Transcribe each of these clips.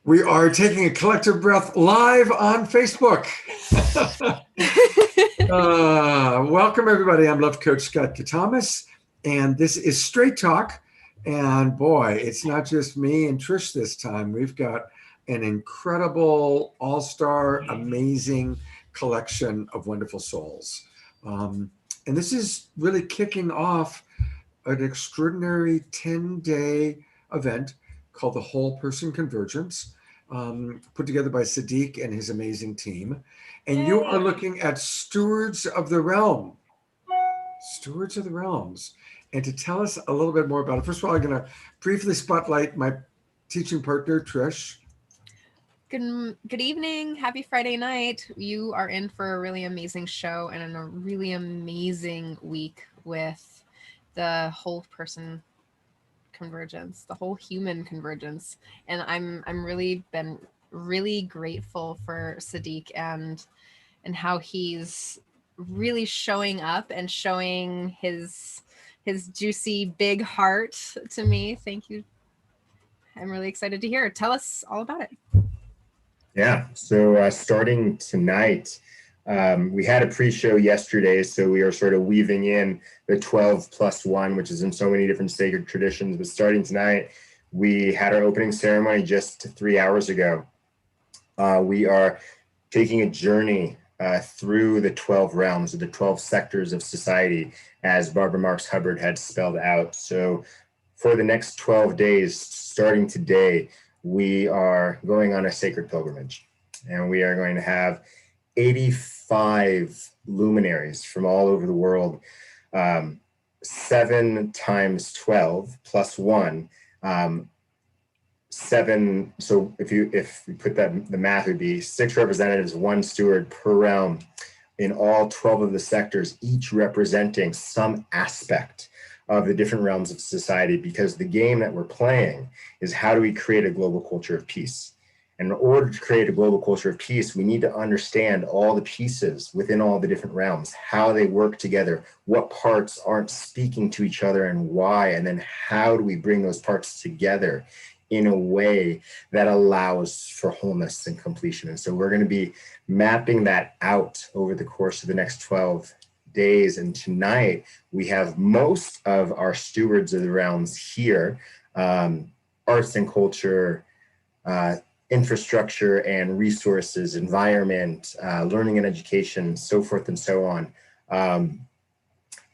We are taking a collective breath live on Facebook. Welcome, everybody. I'm Love Coach Scott Katamas, and this is Straight Talk. And boy, it's not just me and Trish this time. We've got an incredible, all-star, amazing collection of wonderful souls. And this is really kicking off an extraordinary 10-day event called the Whole Person Convergence, put together by Sadiq and his amazing team. And Yay. You are looking at stewards of the realm. Stewards of the realms. And to tell us a little bit more about it, first of all, I'm going to briefly spotlight my teaching partner, Trish. Good evening. Happy Friday night. You are in for a really amazing show and a really amazing week with the whole person convergence, the whole human convergence. And I'm really been really grateful for Sadiq and how he's really showing up and showing his juicy big heart to me. Thank you. I'm really excited to hear. Tell us all about it. Yeah, so starting tonight, we had a pre-show yesterday, so we are sort of weaving in the 12 plus 1, which is in so many different sacred traditions. But starting tonight, we had our opening ceremony just 3 hours ago. We are taking a journey through the 12 realms, or the 12 sectors of society, as Barbara Marx Hubbard had spelled out. So for the next 12 days, starting today, we are going on a sacred pilgrimage, and we are going to have 85 luminaries from all over the world, 7 times 12 plus 1, 7. So if you put that, the math would be 6 representatives, 1 steward per realm in all 12 of the sectors, each representing some aspect of the different realms of society, because the game that we're playing is how do we create a global culture of peace? And in order to create a global culture of peace, we need to understand all the pieces within all the different realms, how they work together, what parts aren't speaking to each other and why, and then how do we bring those parts together in a way that allows for wholeness and completion. And so we're going to be mapping that out over the course of the next 12 days. And tonight we have most of our stewards of the realms here, arts and culture, infrastructure and resources, environment, learning and education, so forth and so on.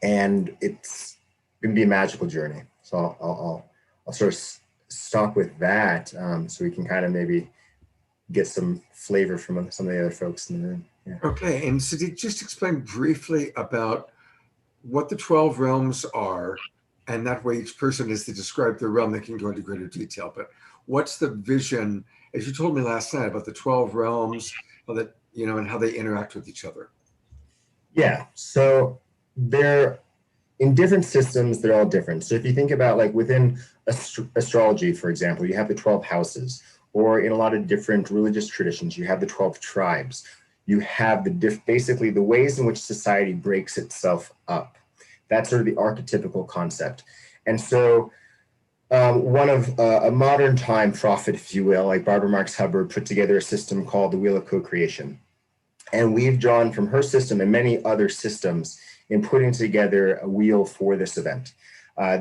And it's going to be a magical journey. So I'll sort of stop with that, so we can kind of maybe get some flavor from some of the other folks in the room. Yeah. Okay, and Sadiq, just explain briefly about what the 12 realms are, and that way each person is to describe their realm. They can go into greater detail, but what's the vision, as you told me last night, about the 12 realms, how that, and how they interact with each other? Yeah, so they're in different systems, they're all different. So if you think about, like, within astrology, for example, you have the 12 houses, or in a lot of different religious traditions, you have the 12 tribes. You have basically the ways in which society breaks itself up. That's sort of the archetypical concept. And so one of a modern time prophet, if you will, like Barbara Marx Hubbard, put together a system called the Wheel of Co-Creation. And we've drawn from her system and many other systems in putting together a wheel for this event.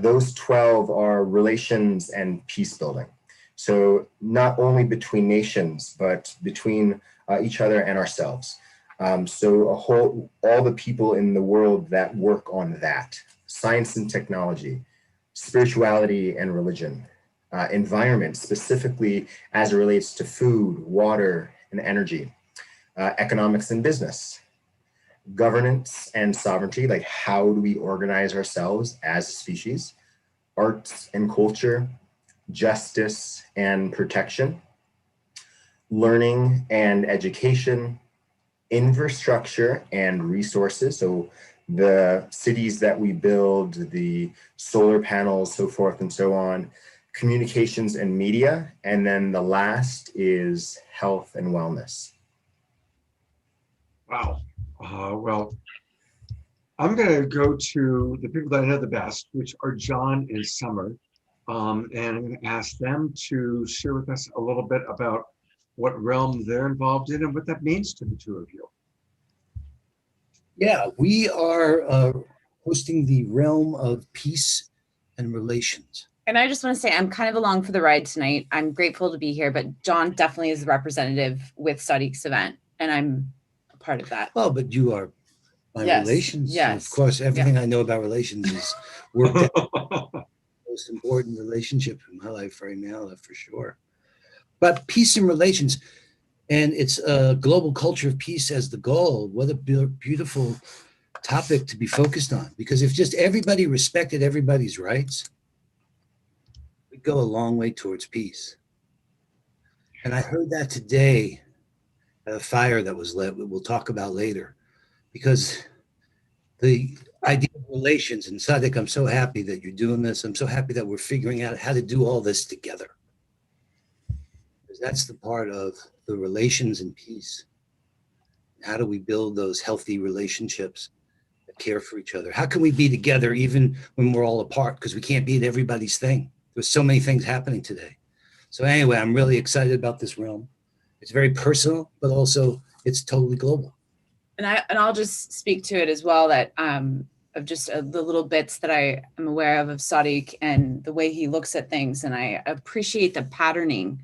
Those 12 are relations and peace building. So not only between nations, but between each other and ourselves. So all the people in the world that work on that: science and technology, spirituality and religion, environment, specifically as it relates to food, water, and energy, economics and business, governance and sovereignty, like how do we organize ourselves as a species, arts and culture, justice and protection, learning and education, infrastructure and resources, so the cities that we build, the solar panels, so forth and so on, communications and media, and then the last is health and wellness. Wow. Well, I'm going to go to the people that I know the best, which are John and Summer. And I'm going to ask them to share with us a little bit about what realm they're involved in and what that means to the two of you. Yeah, we are hosting the realm of peace and relations. And I just want to say I'm kind of along for the ride tonight. I'm grateful to be here, but John definitely is the representative with Sadiq's event, and I'm a part of that. Well, but you are my Yes, relations. yes, Of course, everything I know about relations is worked out. The most important relationship in my life right now, that's for sure. But peace and relations, and it's a global culture of peace as the goal. What a beautiful topic to be focused on, because if just everybody respected everybody's rights, we'd go a long way towards peace. And I heard that today at a fire that was lit, we'll talk about later, because the idea of relations, and Sadiq, I'm so happy that you're doing this. I'm so happy that we're figuring out how to do all this together, because that's the part of the relations and peace. How do we build those healthy relationships that care for each other? How can we be together even when we're all apart? Because we can't be at everybody's thing. There's so many things happening today. So anyway, I'm really excited about this realm. It's very personal, but also it's totally global. And I'll just speak to it as well, that of just the little bits that I am aware of Sadiq and the way he looks at things. And I appreciate the patterning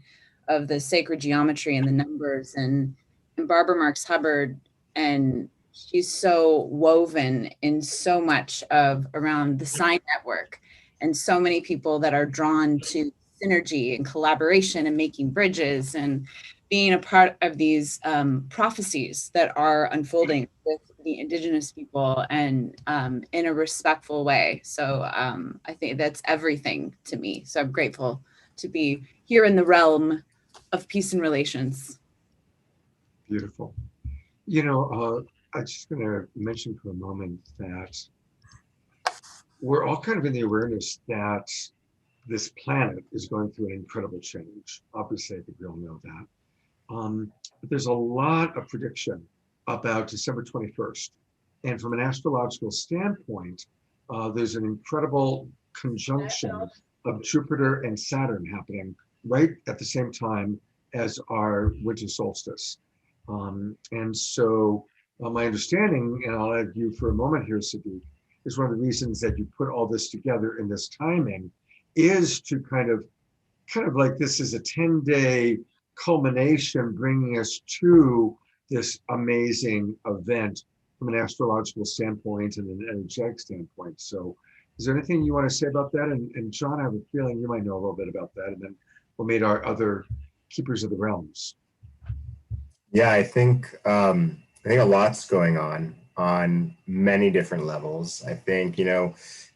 of the sacred geometry and the numbers, and Barbara Marx Hubbard, and she's so woven in so much of around the sign network, and so many people that are drawn to synergy and collaboration and making bridges and being a part of these prophecies that are unfolding with the indigenous people, and in a respectful way. So I think that's everything to me. So I'm grateful to be here in the realm of peace and relations. Beautiful. You know, I'm just going to mention for a moment that we're all kind of in the awareness that this planet is going through an incredible change. Obviously, I think we all know that. But there's a lot of prediction about December 21st. And from an astrological standpoint, there's an incredible conjunction of Jupiter and Saturn happening right at the same time as our winter solstice. And so my understanding, and I'll add you for a moment here, Sadiq, is one of the reasons that you put all this together in this timing is to kind of like this is a 10-day culmination bringing us to this amazing event from an astrological standpoint and an energetic standpoint. So is there anything you want to say about that? And John, I have a feeling you might know a little bit about that, and then we'll meet our other keepers of the realms. Yeah, I think a lot's going on many different levels. I think,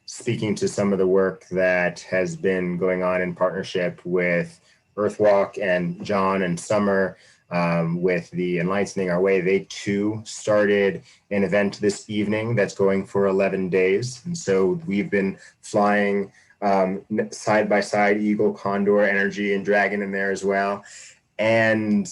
speaking to some of the work that has been going on in partnership with Earthwalk and John and Summer, with the Enlightening Our Way, they too started an event this evening that's going for 11 days. And so we've been flying side by side, Eagle, Condor, Energy, and Dragon in there as well. And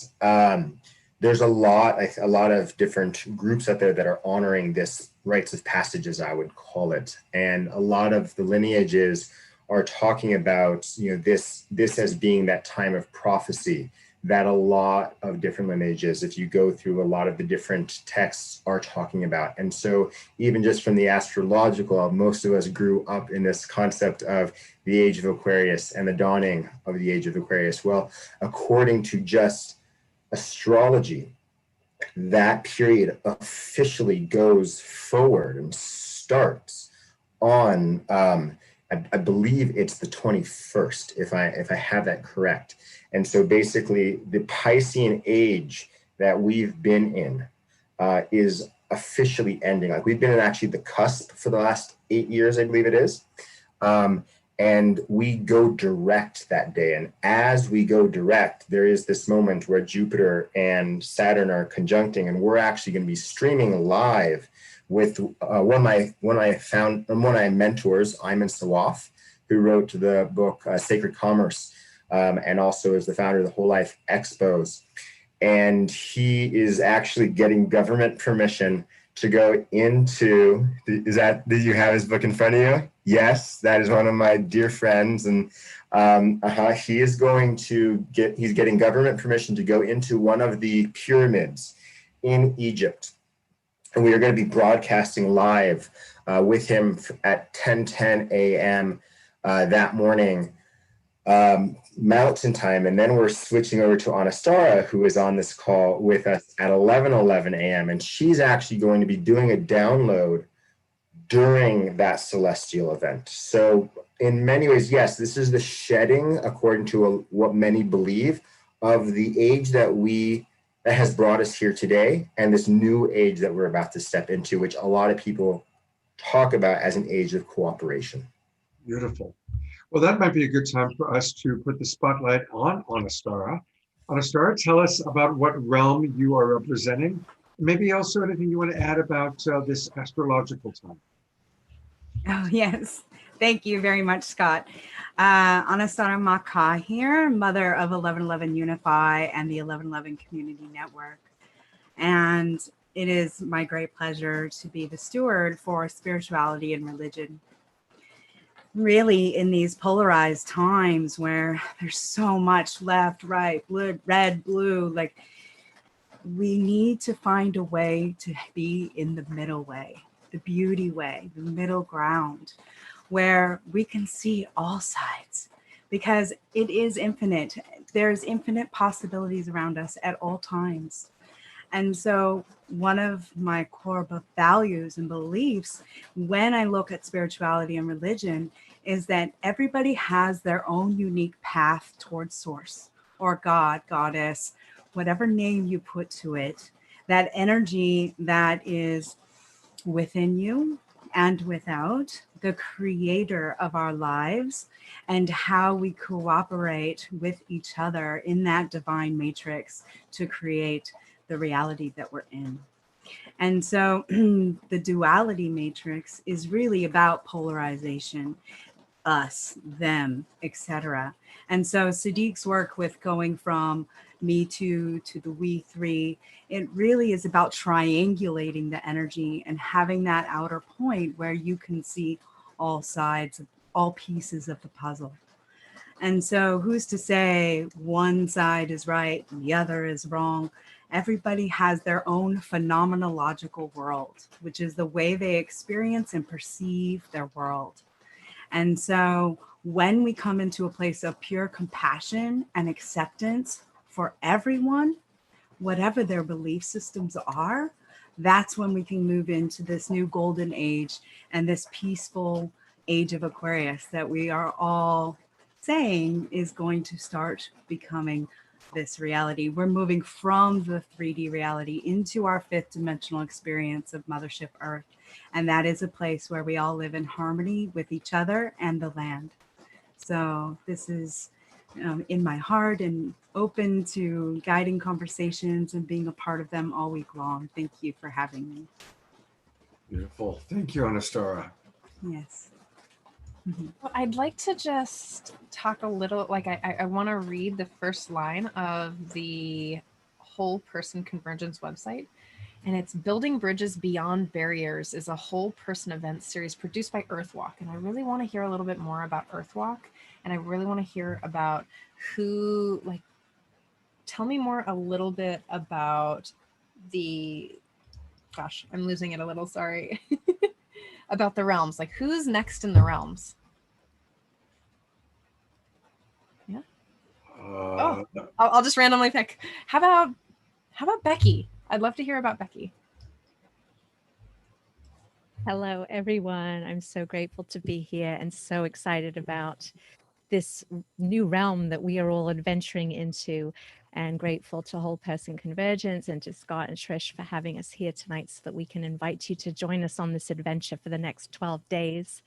there's a lot of different groups out there that are honoring this rites of passage, as I would call it. And a lot of the lineages are talking about, this as being that time of prophecy that a lot of different lineages, if you go through a lot of the different texts, are talking about. And so even just from the astrological, most of us grew up in this concept of the age of Aquarius and the dawning of the age of Aquarius. Well, according to just astrology, that period officially goes forward and starts on, I believe it's the 21st, if I have that correct. And so basically the Piscean age that we've been in is officially ending. Like we've been in actually the cusp for the last 8 years, I believe it is. And we go direct that day. And as we go direct, there is this moment where Jupiter and Saturn are conjuncting, and we're actually going to be streaming live with one of my mentors, Ayman Sawaf, who wrote the book Sacred Commerce, and also is the founder of the Whole Life Expos. And he is actually getting government permission to go into, did you have his book in front of you? Yes, that is one of my dear friends. And he is he's getting government permission to go into one of the pyramids in Egypt. And we are going to be broadcasting live with him at 10:10 a.m. That morning, Mountain Time. And then we're switching over to Anastara, who is on this call with us at 11:11 a.m. And she's actually going to be doing a download during that celestial event. So in many ways, yes, this is the shedding, according to what many believe, of the age that has brought us here today, and this new age that we're about to step into, which a lot of people talk about as an age of cooperation. Beautiful. Well, that might be a good time for us to put the spotlight on Anastara. Anastara, tell us about what realm you are representing. Maybe also anything you want to add about this astrological time. Oh, yes. Thank you very much, Scott. Anastara Maka here, mother of 1111 Unify and the 1111 Community Network. And it is my great pleasure to be the steward for spirituality and religion. Really, in these polarized times where there's so much left, right, blue, red, blue, like we need to find a way to be in the middle way, the beauty way, the middle ground, where we can see all sides, because it is infinite. There's infinite possibilities around us at all times. And so one of my core values and beliefs when I look at spirituality and religion is that everybody has their own unique path towards source or God, goddess, whatever name you put to it, that energy that is within you and without, the creator of our lives, and how we cooperate with each other in that divine matrix to create the reality that we're in. And so the duality matrix is really about polarization, us, them, etc. And so Sadiq's work with going from me to the we three, it really is about triangulating the energy and having that outer point where you can see all sides, all pieces of the puzzle. And so who's to say one side is right and the other is wrong? Everybody has their own phenomenological world, which is the way they experience and perceive their world. And so when we come into a place of pure compassion and acceptance for everyone, whatever their belief systems are, that's when we can move into this new golden age and this peaceful age of Aquarius that we are all saying is going to start becoming this reality. We're moving from the 3D reality into our fifth dimensional experience of Mothership Earth. And that is a place where we all live in harmony with each other and the land. So this is in my heart and open to guiding conversations and being a part of them all week long. Thank you for having me. Beautiful. Thank you, Anastara. Yes. Well, I'd like to just talk a little, like I want to read the first line of the Whole Person Convergence website. And it's Building Bridges Beyond Barriers is a whole person event series produced by Earthwalk. And I really want to hear a little bit more about Earthwalk. And I really want to hear about who, like, tell me more a little bit about gosh, I'm losing it a little, sorry. About the realms. Like, who's next in the realms? Yeah. I'll just randomly pick. How about Becky? I'd love to hear about Becky. Hello, everyone. I'm so grateful to be here and so excited about this new realm that we are all adventuring into, and grateful to Whole Person Convergence and to Scott and Trish for having us here tonight so that we can invite you to join us on this adventure for the next 12 days.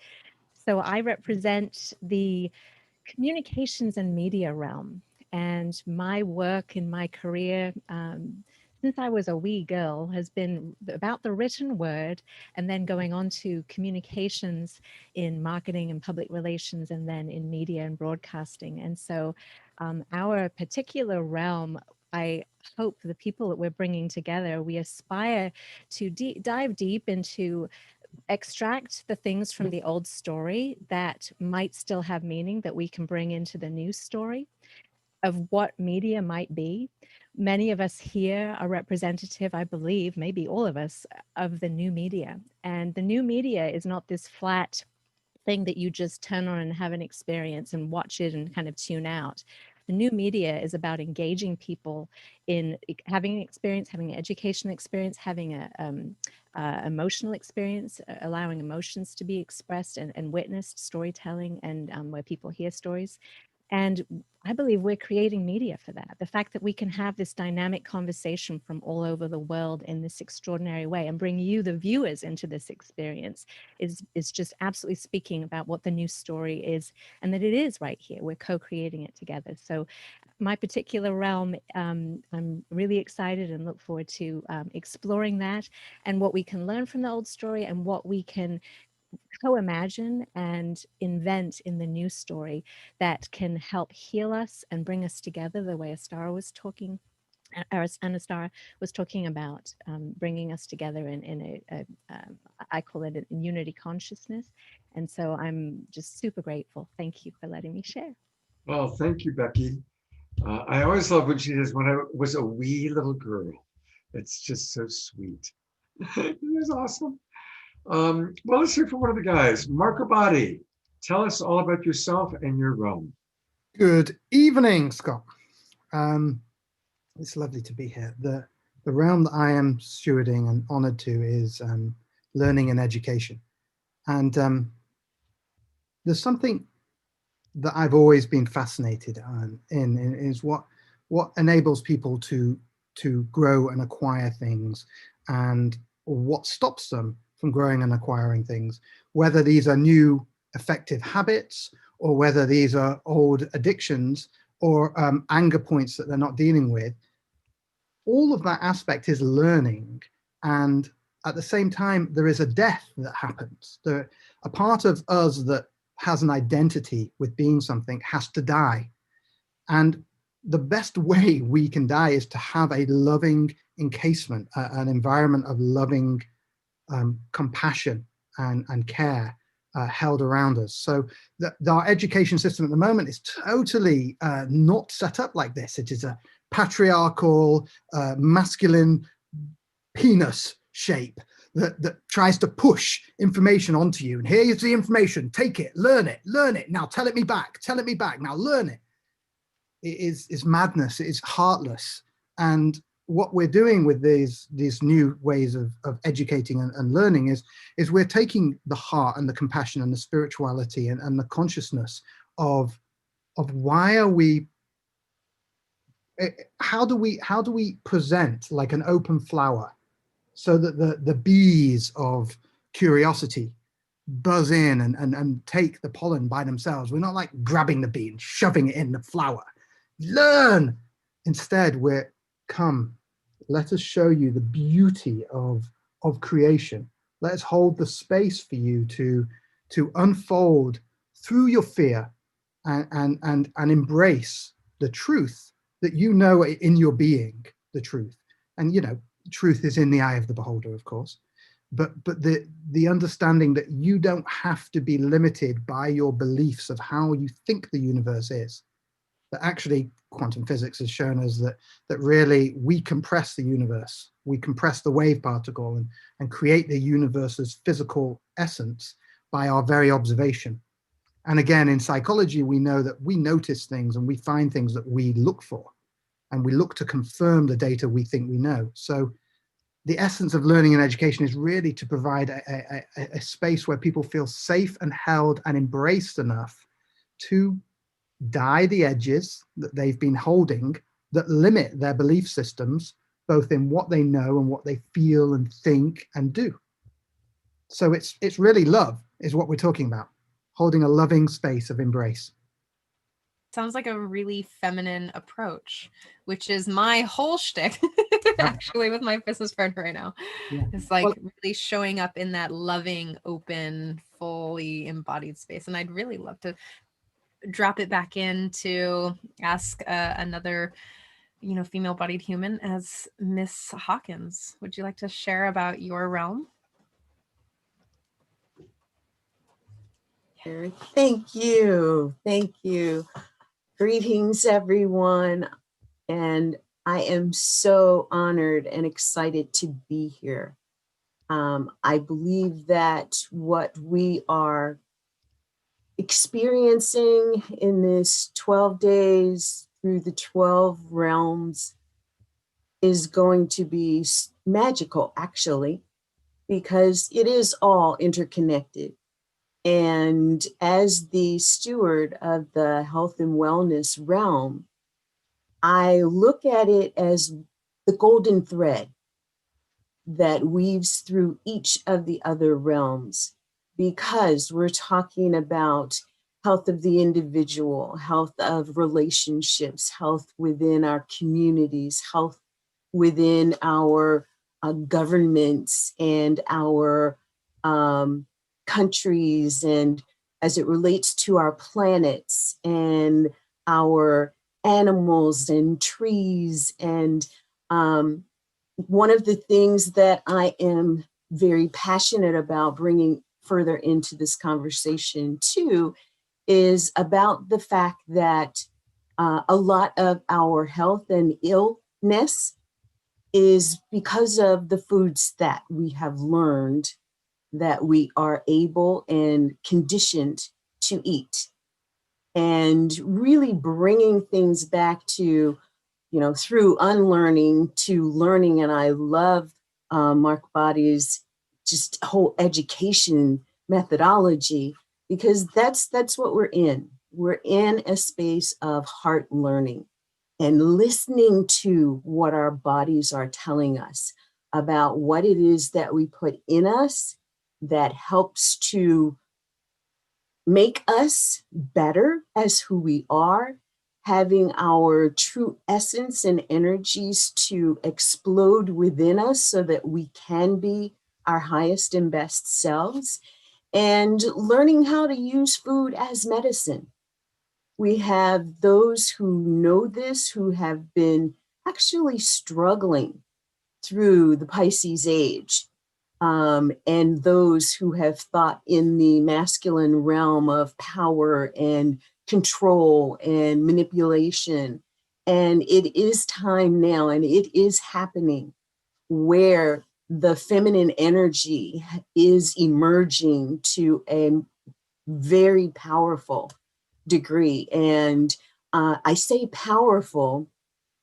So I represent the communications and media realm, and my work in my career since I was a wee girl has been about the written word, and then going on to communications in marketing and public relations, and then in media and broadcasting. And so our particular realm I hope the people that we're bringing together, we aspire to dive deep into extract the things from the old story that might still have meaning that we can bring into the new story of what media might be. Many of us here are representative, I believe, maybe all of us, of the new media. And the new media is not this flat thing that you just turn on and have an experience and watch it and kind of tune out. The new media is about engaging people in having an experience, having an educational experience, having a emotional experience, allowing emotions to be expressed and witnessed, storytelling, and where people hear stories. And I believe we're creating media for that. The fact that we can have this dynamic conversation from all over the world in this extraordinary way and bring you, the viewers, into this experience is just absolutely speaking about what the new story is, and that it is right here. We're co-creating it together. So my particular realm, I'm really excited and look forward to exploring that and what we can learn from the old story and what we can co-imagine and invent in the new story that can help heal us and bring us together the way Astara was talking. Anastara was talking about bringing us together in I call it a unity consciousness. And so I'm just super grateful. Thank you for letting me share. Well, thank you, Becky. I always love when she says, when I was a wee little girl. It's just so sweet. It was awesome. Well, let's hear from one of the guys. Marco Badi, tell us all about yourself and your realm. Good evening, Scott. It's lovely to be here. The realm that I am stewarding and honored to is learning and education. And there's something that I've always been fascinated in is what enables people to grow and acquire things, and what stops them from growing and acquiring things, whether these are new effective habits or whether these are old addictions or anger points that they're not dealing with. All of that aspect is learning, and at the same time there is a death that happens. A part of us that has an identity with being something has to die, and the best way we can die is to have a loving encasement, an environment of loving compassion and care held around us. So our education system at the moment is totally not set up like this. It is a patriarchal, masculine penis shape that tries to push information onto you. And here's the information, take it, learn it, now tell it me back, now learn it. It is madness, it is heartless. And what we're doing with these new ways of educating and learning is we're taking the heart and the compassion and the spirituality and the consciousness of why are we, how do we present like an open flower so that the bees of curiosity buzz in and take the pollen by themselves. We're not like grabbing the bee and shoving it in the flower. Learn. Instead, come, let us show you the beauty of creation. Let us hold the space for you to unfold through your fear and embrace the truth that you know in your being, the truth. And you know, truth is in the eye of the beholder, of course, but the understanding that you don't have to be limited by your beliefs of how you think the universe is. That actually quantum physics has shown us that really we compress the universe, we compress the wave particle and create the universe's physical essence by our very observation. And again, in psychology, we know that we notice things and we find things that we look for, and we look to confirm the data we think we know. So the essence of learning and education is really to provide a space where people feel safe and held and embraced enough to die the edges that they've been holding that limit their belief systems, both in what they know and what they feel and think and do. So it's really love is what we're talking about, holding a loving space of embrace. Sounds like a really feminine approach, which is my whole shtick actually with my business partner right now. Yeah. It's like really showing up in that loving, open, fully embodied space. And I'd really love to drop it back in to ask another female-bodied human as Miss Hawkins. Would you like to share about your realm? Thank you. Thank you. Greetings, everyone. And I am so honored and excited to be here. I believe that what we are experiencing in this 12 days through the 12 realms is going to be magical, actually, because it is all interconnected. And as the steward of the health and wellness realm, I look at it as the golden thread that weaves through each of the other realms, because we're talking about health of the individual, health of relationships, health within our communities, health within our governments and our countries, and as it relates to our planets and our animals and trees. And one of the things that I am very passionate about bringing further into this conversation too is about the fact that a lot of our health and illness is because of the foods that we have learned that we are able and conditioned to eat, and really bringing things back to, through unlearning to learning. And I love Mark Body's just whole education methodology, because that's what we're in. We're in a space of heart learning and listening to what our bodies are telling us about what it is that we put in us that helps to make us better as who we are, having our true essence and energies to explode within us so that we can be our highest and best selves, and learning how to use food as medicine. We have those who know this, who have been actually struggling through the Pisces age, and those who have thought in the masculine realm of power and control and manipulation. And it is time now, and it is happening, where the feminine energy is emerging to a very powerful degree. And I say powerful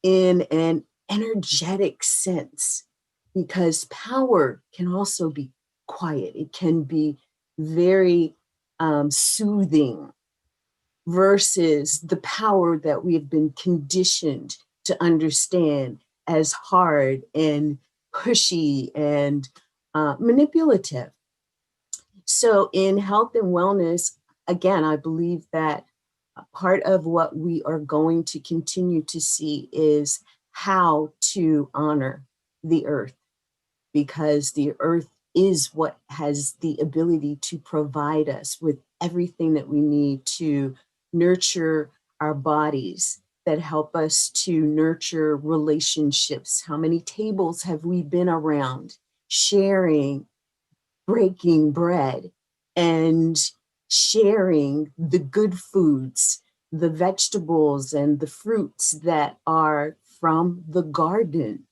in an energetic sense, because power can also be quiet. It can be very soothing, versus the power that we have been conditioned to understand as hard and pushy and manipulative. So in health and wellness, again, I believe that part of what we are going to continue to see is how to honor the earth, because the earth is what has the ability to provide us with everything that we need to nurture our bodies, that help us to nurture relationships. How many tables have we been around sharing, breaking bread, and sharing the good foods, the vegetables and the fruits that are from the garden?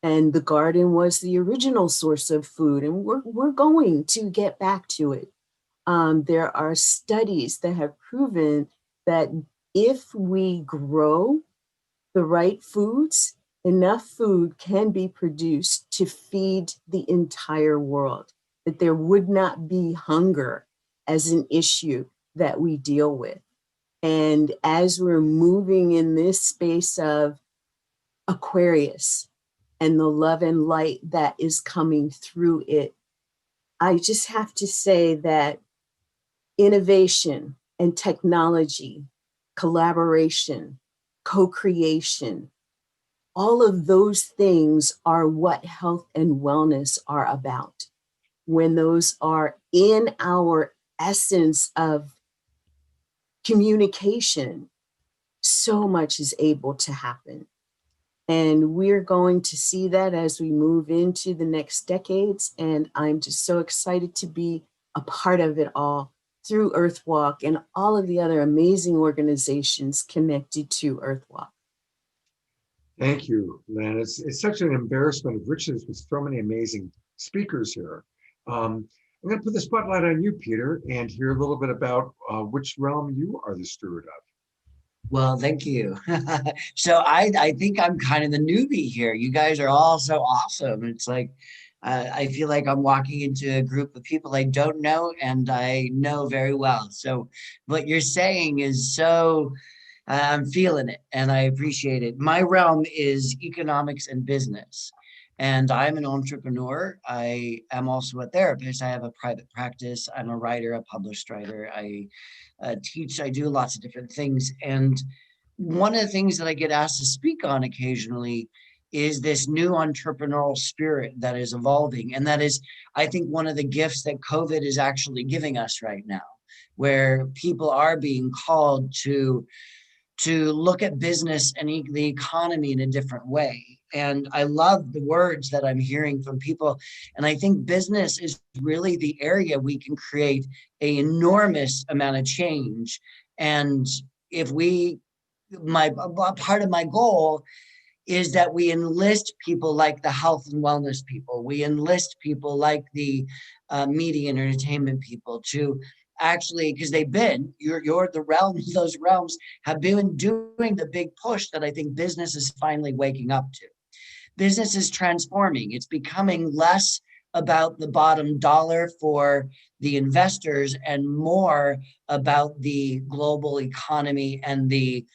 And the garden was the original source of food, and we're going to get back to it. There are studies that have proven that if we grow the right foods, enough food can be produced to feed the entire world, that there would not be hunger as an issue that we deal with. And as we're moving in this space of Aquarius and the love and light that is coming through it, I just have to say that innovation and technology, collaboration, co-creation, all of those things are what health and wellness are about. When those are in our essence of communication, so much is able to happen. And we're going to see that as we move into the next decades. And I'm just so excited to be a part of it all through Earthwalk and all of the other amazing organizations connected to Earthwalk. Thank you, Lynn. It's such an embarrassment of riches with so many amazing speakers here. I'm going to put the spotlight on you, Peter, and hear a little bit about which realm you are the steward of. Well, thank you. So I think I'm kind of the newbie here. You guys are all so awesome. It's like, I feel like I'm walking into a group of people I don't know and I know very well. So what you're saying is so, I'm feeling it and I appreciate it. My realm is economics and business. And I'm an entrepreneur. I am also a therapist. I have a private practice. I'm a writer, a published writer. I teach. I do lots of different things. And one of the things that I get asked to speak on occasionally is this new entrepreneurial spirit that is evolving. And that is, I think, one of the gifts that COVID is actually giving us right now, where people are being called to look at business and the economy in a different way. And I love the words that I'm hearing from people. And I think business is really the area we can create an enormous amount of change. And if we, part of my goal is that we enlist people like the health and wellness people. We enlist people like the media and entertainment people to actually, because they've been, you're the realms, those realms have been doing the big push that I think business is finally waking up to. Business is transforming. It's becoming less about the bottom dollar for the investors and more about the global economy and the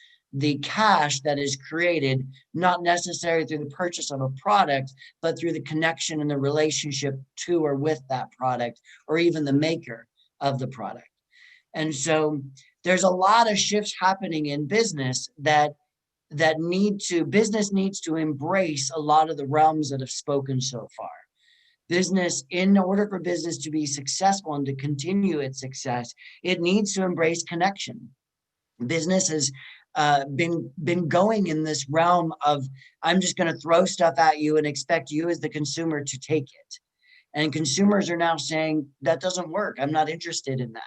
cash that is created, not necessarily through the purchase of a product, but through the connection and the relationship to or with that product, or even the maker of the product. And so there's a lot of shifts happening in business that business needs to embrace a lot of the realms that have spoken so far. Business, in order for business to be successful and to continue its success, it needs to embrace connection. Business has been going in this realm of, I'm just going to throw stuff at you and expect you as the consumer to take it. And consumers are now saying, that doesn't work. I'm not interested in that.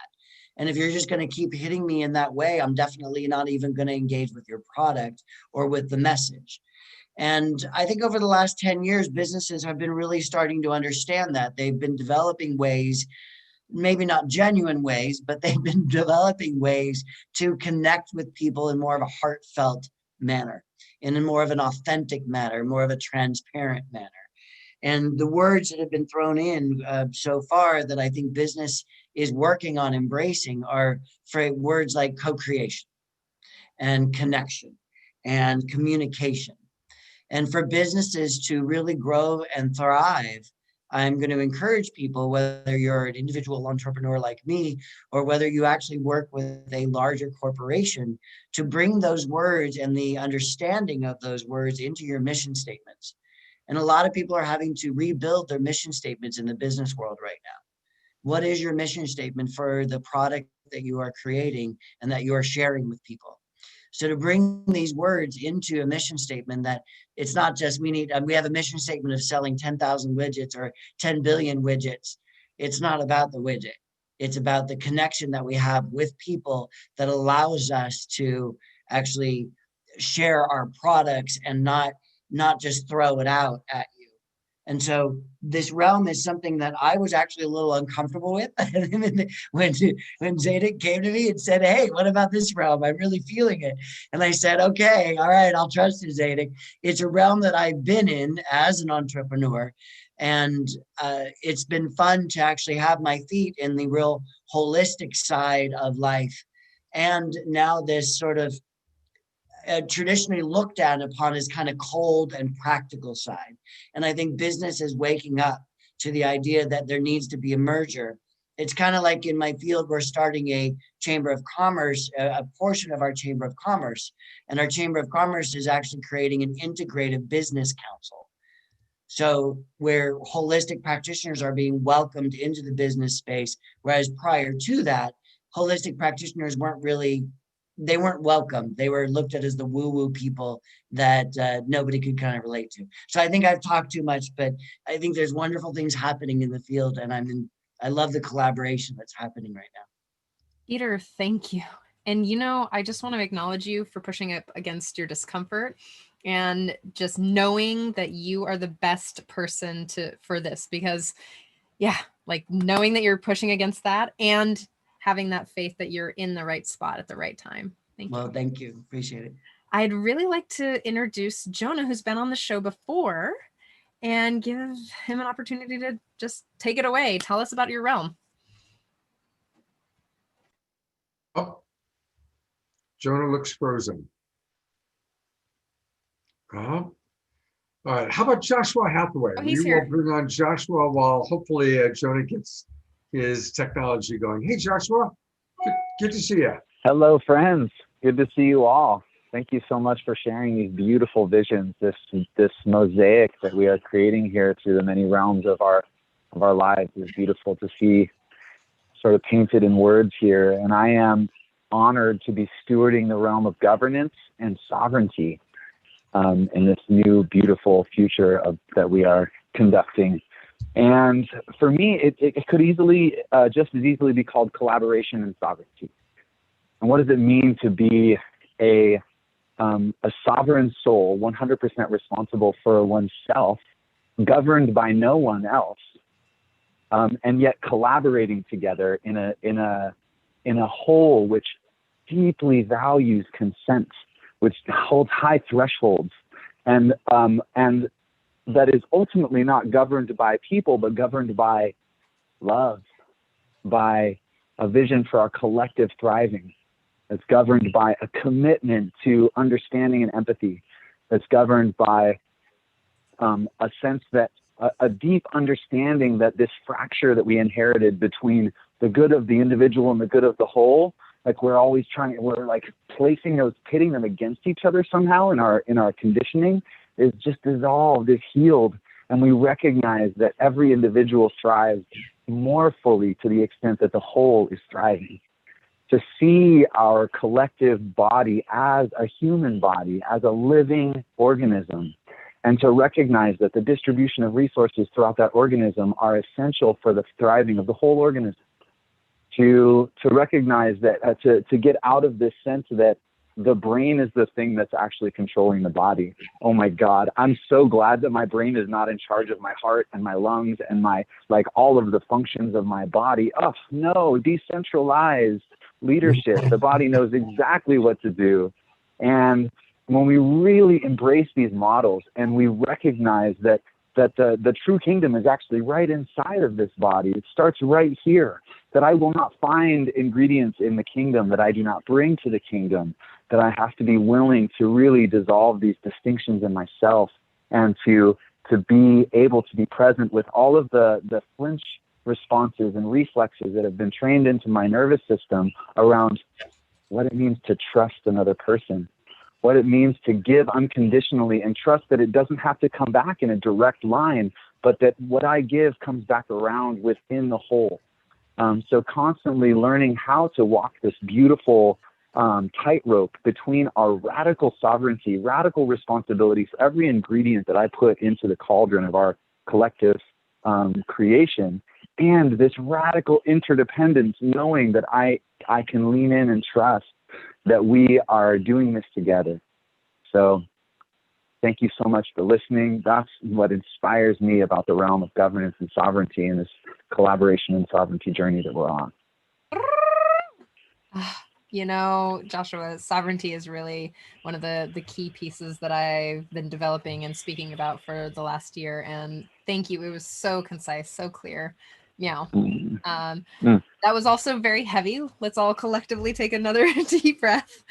And if you're just going to keep hitting me in that way, I'm definitely not even going to engage with your product or with the message. And I think over the last 10 years, businesses have been really starting to understand that. They've been developing ways, maybe not genuine ways, but they've been developing ways to connect with people in more of a heartfelt manner, in a more of an authentic manner, more of a transparent manner. And the words that have been thrown in so far that I think business is working on embracing are words like co-creation and connection and communication. And for businesses to really grow and thrive, I'm going to encourage people, whether you're an individual entrepreneur like me, or whether you actually work with a larger corporation, to bring those words and the understanding of those words into your mission statements. And a lot of people are having to rebuild their mission statements in the business world right now. What is your mission statement for the product that you are creating and that you are sharing with people? So to bring these words into a mission statement, that it's not just we have a mission statement of selling 10,000 widgets or 10 billion widgets. It's not about the widget. It's about the connection that we have with people that allows us to actually share our products and not just throw it out at you. And so this realm is something that I was actually a little uncomfortable with when Zadik came to me and said, hey, what about this realm? I'm really feeling it. And I said, okay, all right, I'll trust you, Zadik. It's a realm that I've been in as an entrepreneur. And it's been fun to actually have my feet in the real holistic side of life. And now this sort of traditionally looked at upon as kind of cold and practical side. And I think business is waking up to the idea that there needs to be a merger. It's kind of like in my field, we're starting a Chamber of Commerce, a portion of our Chamber of Commerce. And our Chamber of Commerce is actually creating an integrative business council. So where holistic practitioners are being welcomed into the business space, whereas prior to that, holistic practitioners weren't really they weren't welcome. They were looked at as the woo-woo people that nobody could kind of relate to. So I think I've talked too much, but I think there's wonderful things happening in the field, and I love the collaboration that's happening right now. Peter, thank you. And I just want to acknowledge you for pushing up against your discomfort and just knowing that you are the best person for this, because like knowing that you're pushing against that and having that faith that you're in the right spot at the right time. Thank you. Well, thank you. Appreciate it. I'd really like to introduce Jonah, who's been on the show before, and give him an opportunity to just take it away. Tell us about your realm. Oh, Jonah looks frozen. All right. How about Joshua Hathaway? Oh, he's we here. will bring on Joshua while hopefully Jonah gets his technology going. Hey, Joshua. Good to see you. Hello, friends. Good to see you all. Thank you so much for sharing these beautiful visions, this mosaic that we are creating here through the many realms of our lives. It's beautiful to see sort of painted in words here. And I am honored to be stewarding the realm of governance and sovereignty in this new, beautiful future that we are conducting. And for me, it could easily, just as easily be called collaboration and sovereignty. And what does it mean to be a sovereign soul, 100% responsible for oneself, governed by no one else, and yet collaborating together in a whole which deeply values consent, which holds high thresholds, and that is ultimately not governed by people, but governed by love, by a vision for our collective thriving. That's governed by a commitment to understanding and empathy. That's governed by a sense that a deep understanding that this fracture that we inherited between the good of the individual and the good of the whole, like we're like pitting them against each other somehow in our conditioning, is just dissolved, is healed. And we recognize that every individual thrives more fully to the extent that the whole is thriving. To see our collective body as a human body, as a living organism, and to recognize that the distribution of resources throughout that organism are essential for the thriving of the whole organism. To recognize that, to get out of this sense that the brain is the thing that's actually controlling the body. Oh my God, I'm so glad that my brain is not in charge of my heart and my lungs and all of the functions of my body. Oh no, decentralized leadership. The body knows exactly what to do. And when we really embrace these models and we recognize that the true kingdom is actually right inside of this body, it starts right here, that I will not find ingredients in the kingdom that I do not bring to the kingdom, that I have to be willing to really dissolve these distinctions in myself and to be able to be present with all of the flinch responses and reflexes that have been trained into my nervous system around what it means to trust another person, what it means to give unconditionally and trust that it doesn't have to come back in a direct line, but that what I give comes back around within the whole. So constantly learning how to walk this beautiful tightrope between our radical sovereignty, radical responsibility for every ingredient that I put into the cauldron of our collective creation, and this radical interdependence, knowing that I can lean in and trust that we are doing this together. So thank you so much for listening. That's what inspires me about the realm of governance and sovereignty and this collaboration and sovereignty journey that we're on. Joshua, sovereignty is really one of the key pieces that I've been developing and speaking about for the last year. And thank you. It was so concise, so clear. Meow. That was also very heavy. Let's all collectively take another deep breath.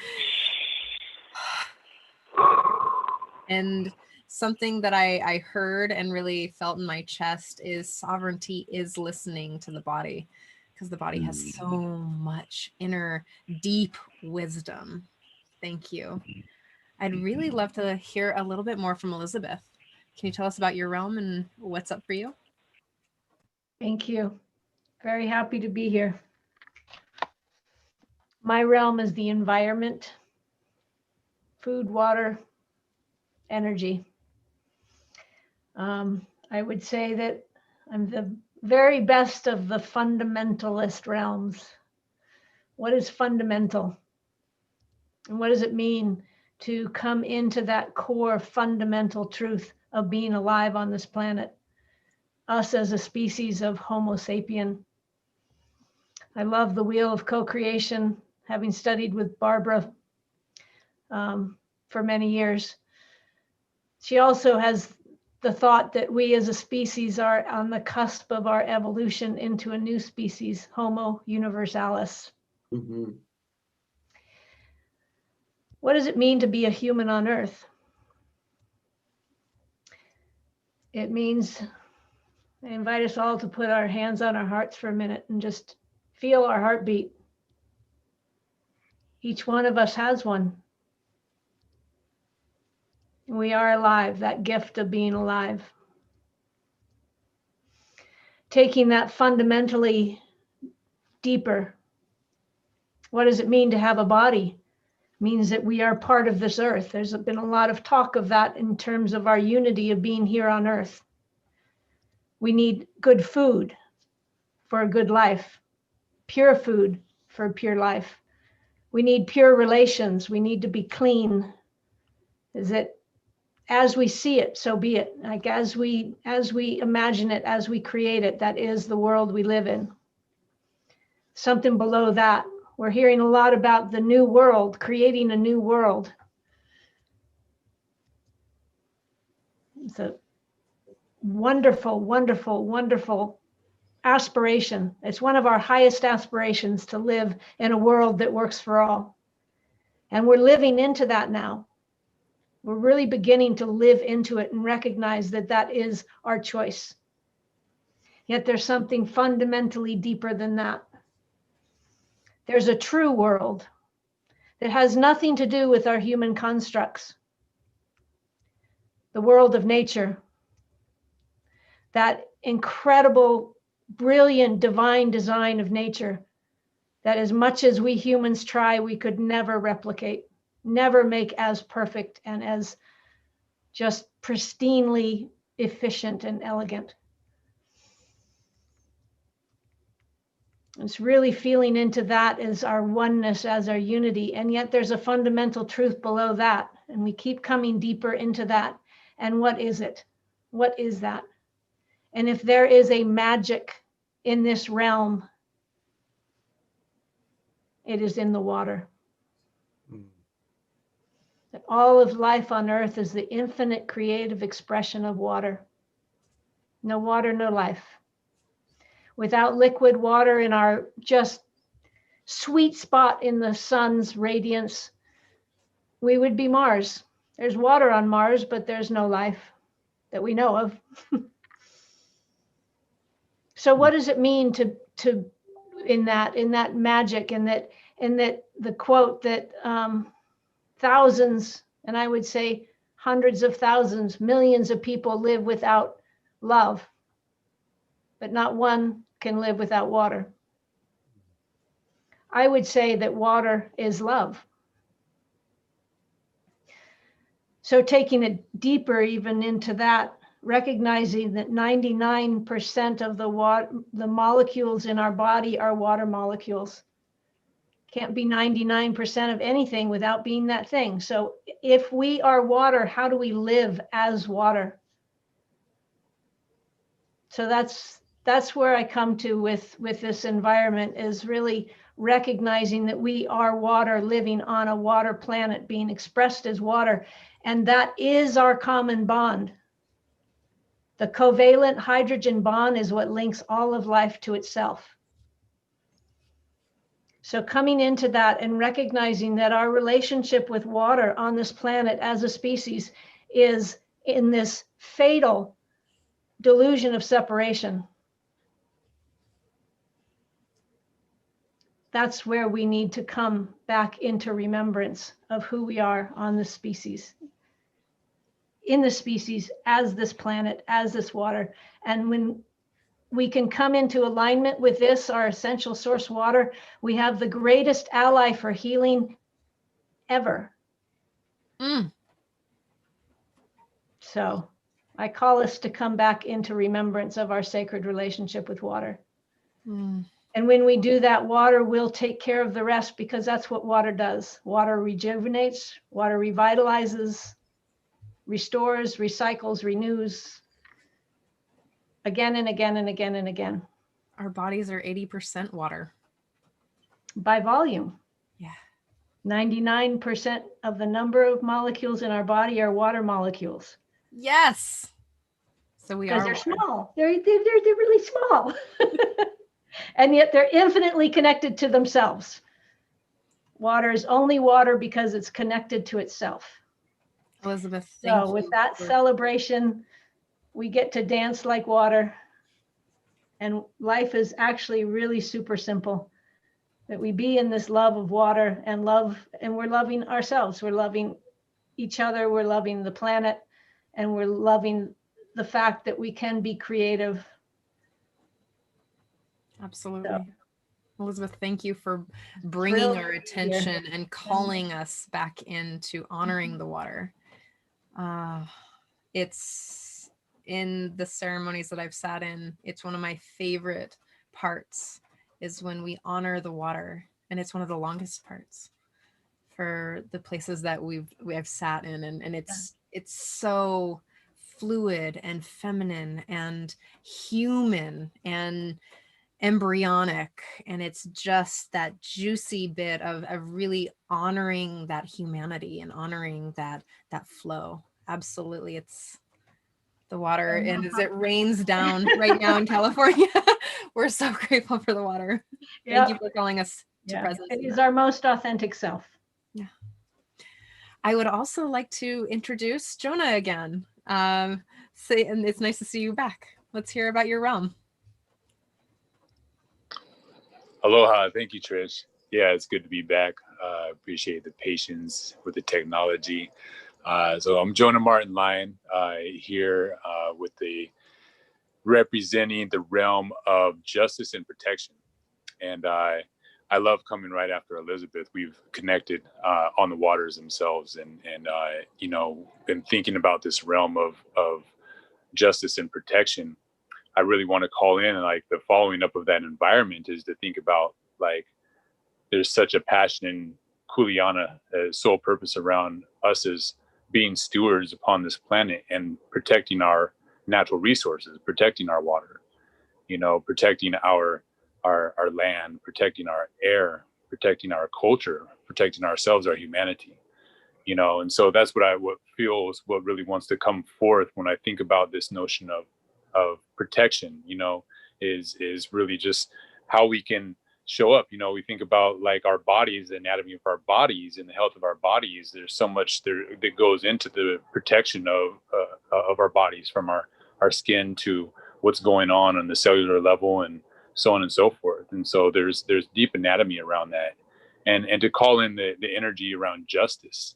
And something that I heard and really felt in my chest is sovereignty is listening to the body, because the body has so much inner deep wisdom. Thank you. I'd really love to hear a little bit more from Elizabeth. Can you tell us about your realm and what's up for you? Thank you. Very happy to be here. My realm is the environment, food, water, energy. I would say that I'm the very best of the fundamentalist realms. What is fundamental? And what does it mean to come into that core fundamental truth of being alive on this planet? Us as a species of Homo sapien. I love the wheel of co-creation, having studied with Barbara for many years. She also has the thought that we as a species are on the cusp of our evolution into a new species, Homo universalis. Mm-hmm. What does it mean to be a human on Earth? It means, I invite us all to put our hands on our hearts for a minute and just feel our heartbeat. Each one of us has one. We are alive, that gift of being alive. Taking that fundamentally deeper. What does it mean to have a body? It means that we are part of this earth. There's been a lot of talk of that in terms of our unity of being here on earth. We need good food for a good life, pure food for a pure life. We need pure relations. We need to be clean. Is it as we see it, so be it. Like as we imagine it, as we create it, that is the world we live in. Something below that. We're hearing a lot about the new world, creating a new world. It's a wonderful, wonderful, wonderful aspiration. It's one of our highest aspirations to live in a world that works for all. And we're living into that now. We're really beginning to live into it and recognize that that is our choice. Yet there's something fundamentally deeper than that. There's a true world that has nothing to do with our human constructs. The world of nature, that incredible, brilliant, divine design of nature that as much as we humans try, we could never replicate, never make as perfect and as just pristinely efficient and elegant. It's really feeling into that as our oneness, as our unity. And yet there's a fundamental truth below that. And we keep coming deeper into that. And what is it? What is that? And if there is a magic in this realm, it is in the water. That all of life on earth is the infinite creative expression of water. No water, no life. Without liquid water in our just sweet spot in the sun's radiance, we would be Mars. There's water on Mars, but there's no life that we know of. So what does it mean to in that magic, and that the quote that thousands, and I would say hundreds of thousands, millions of people live without love, but not one can live without water. I would say that water is love. So taking it deeper even into that, recognizing that 99% of the molecules in our body are water molecules. Can't be 99% of anything without being that thing. So if we are water, how do we live as water? So that's where I come to with this environment, is really recognizing that we are water, living on a water planet, being expressed as water. And that is our common bond. The covalent hydrogen bond is what links all of life to itself. So coming into that and recognizing that our relationship with water on this planet as a species is in this fatal delusion of separation. That's where we need to come back into remembrance of who we are on this species, in the species, as this planet, as this water. And when we can come into alignment with this, our essential source water, we have the greatest ally for healing ever. Mm. So I call us to come back into remembrance of our sacred relationship with water. Mm. And when we do that, water will take care of the rest, because that's what water does. Water rejuvenates, water revitalizes, restores, recycles, renews again and again and again and again. Our bodies are 80% water. By volume. Yeah. 99% of the number of molecules in our body are water molecules. Yes. So we are. Because they're small. They're really small. And yet they're infinitely connected to themselves. Water is only water because it's connected to itself. Elizabeth, thank you. So with that celebration, we get to dance like water. And life is actually really super simple. That we be in this love of water and love, and we're loving ourselves. We're loving each other. We're loving the planet. And we're loving the fact that we can be creative. Absolutely. So, Elizabeth, thank you for bringing our attention and calling us back into honoring the water. It's in the ceremonies that I've sat in, it's one of my favorite parts is when we honor the water. And it's one of the longest parts for the places that we have sat in. And it's so fluid and feminine and human and embryonic, and it's just that juicy bit of really honoring that humanity and honoring that flow. Absolutely. It's the water, and as it rains down right now in California, we're so grateful for the water. Thank you for calling us to presence. It is our most authentic self. Yeah. I would also like to introduce Jonah again. And it's nice to see you back. Let's hear about your realm. Aloha. Thank you, Trish. Yeah, it's good to be back. Appreciate the patience with the technology. So I'm Jonah Martin Lyon here with representing the realm of justice and protection. And I love coming right after Elizabeth. We've connected on the waters themselves, and been thinking about this realm of justice and protection. I really want to call in, and like the following up of that environment is to think about like there's such a passion in Kuleana, sole purpose around us as being stewards upon this planet and protecting our natural resources, protecting our water, protecting our land, protecting our air, protecting our culture, protecting ourselves, our humanity. And so that's what really wants to come forth when I think about this notion of protection, is really just how we can show up. We think about like our bodies, the anatomy of our bodies and the health of our bodies. There's so much there that goes into the protection of our bodies, from our skin to what's going on the cellular level and so on and so forth. And so there's deep anatomy around that, and to call in the energy around justice,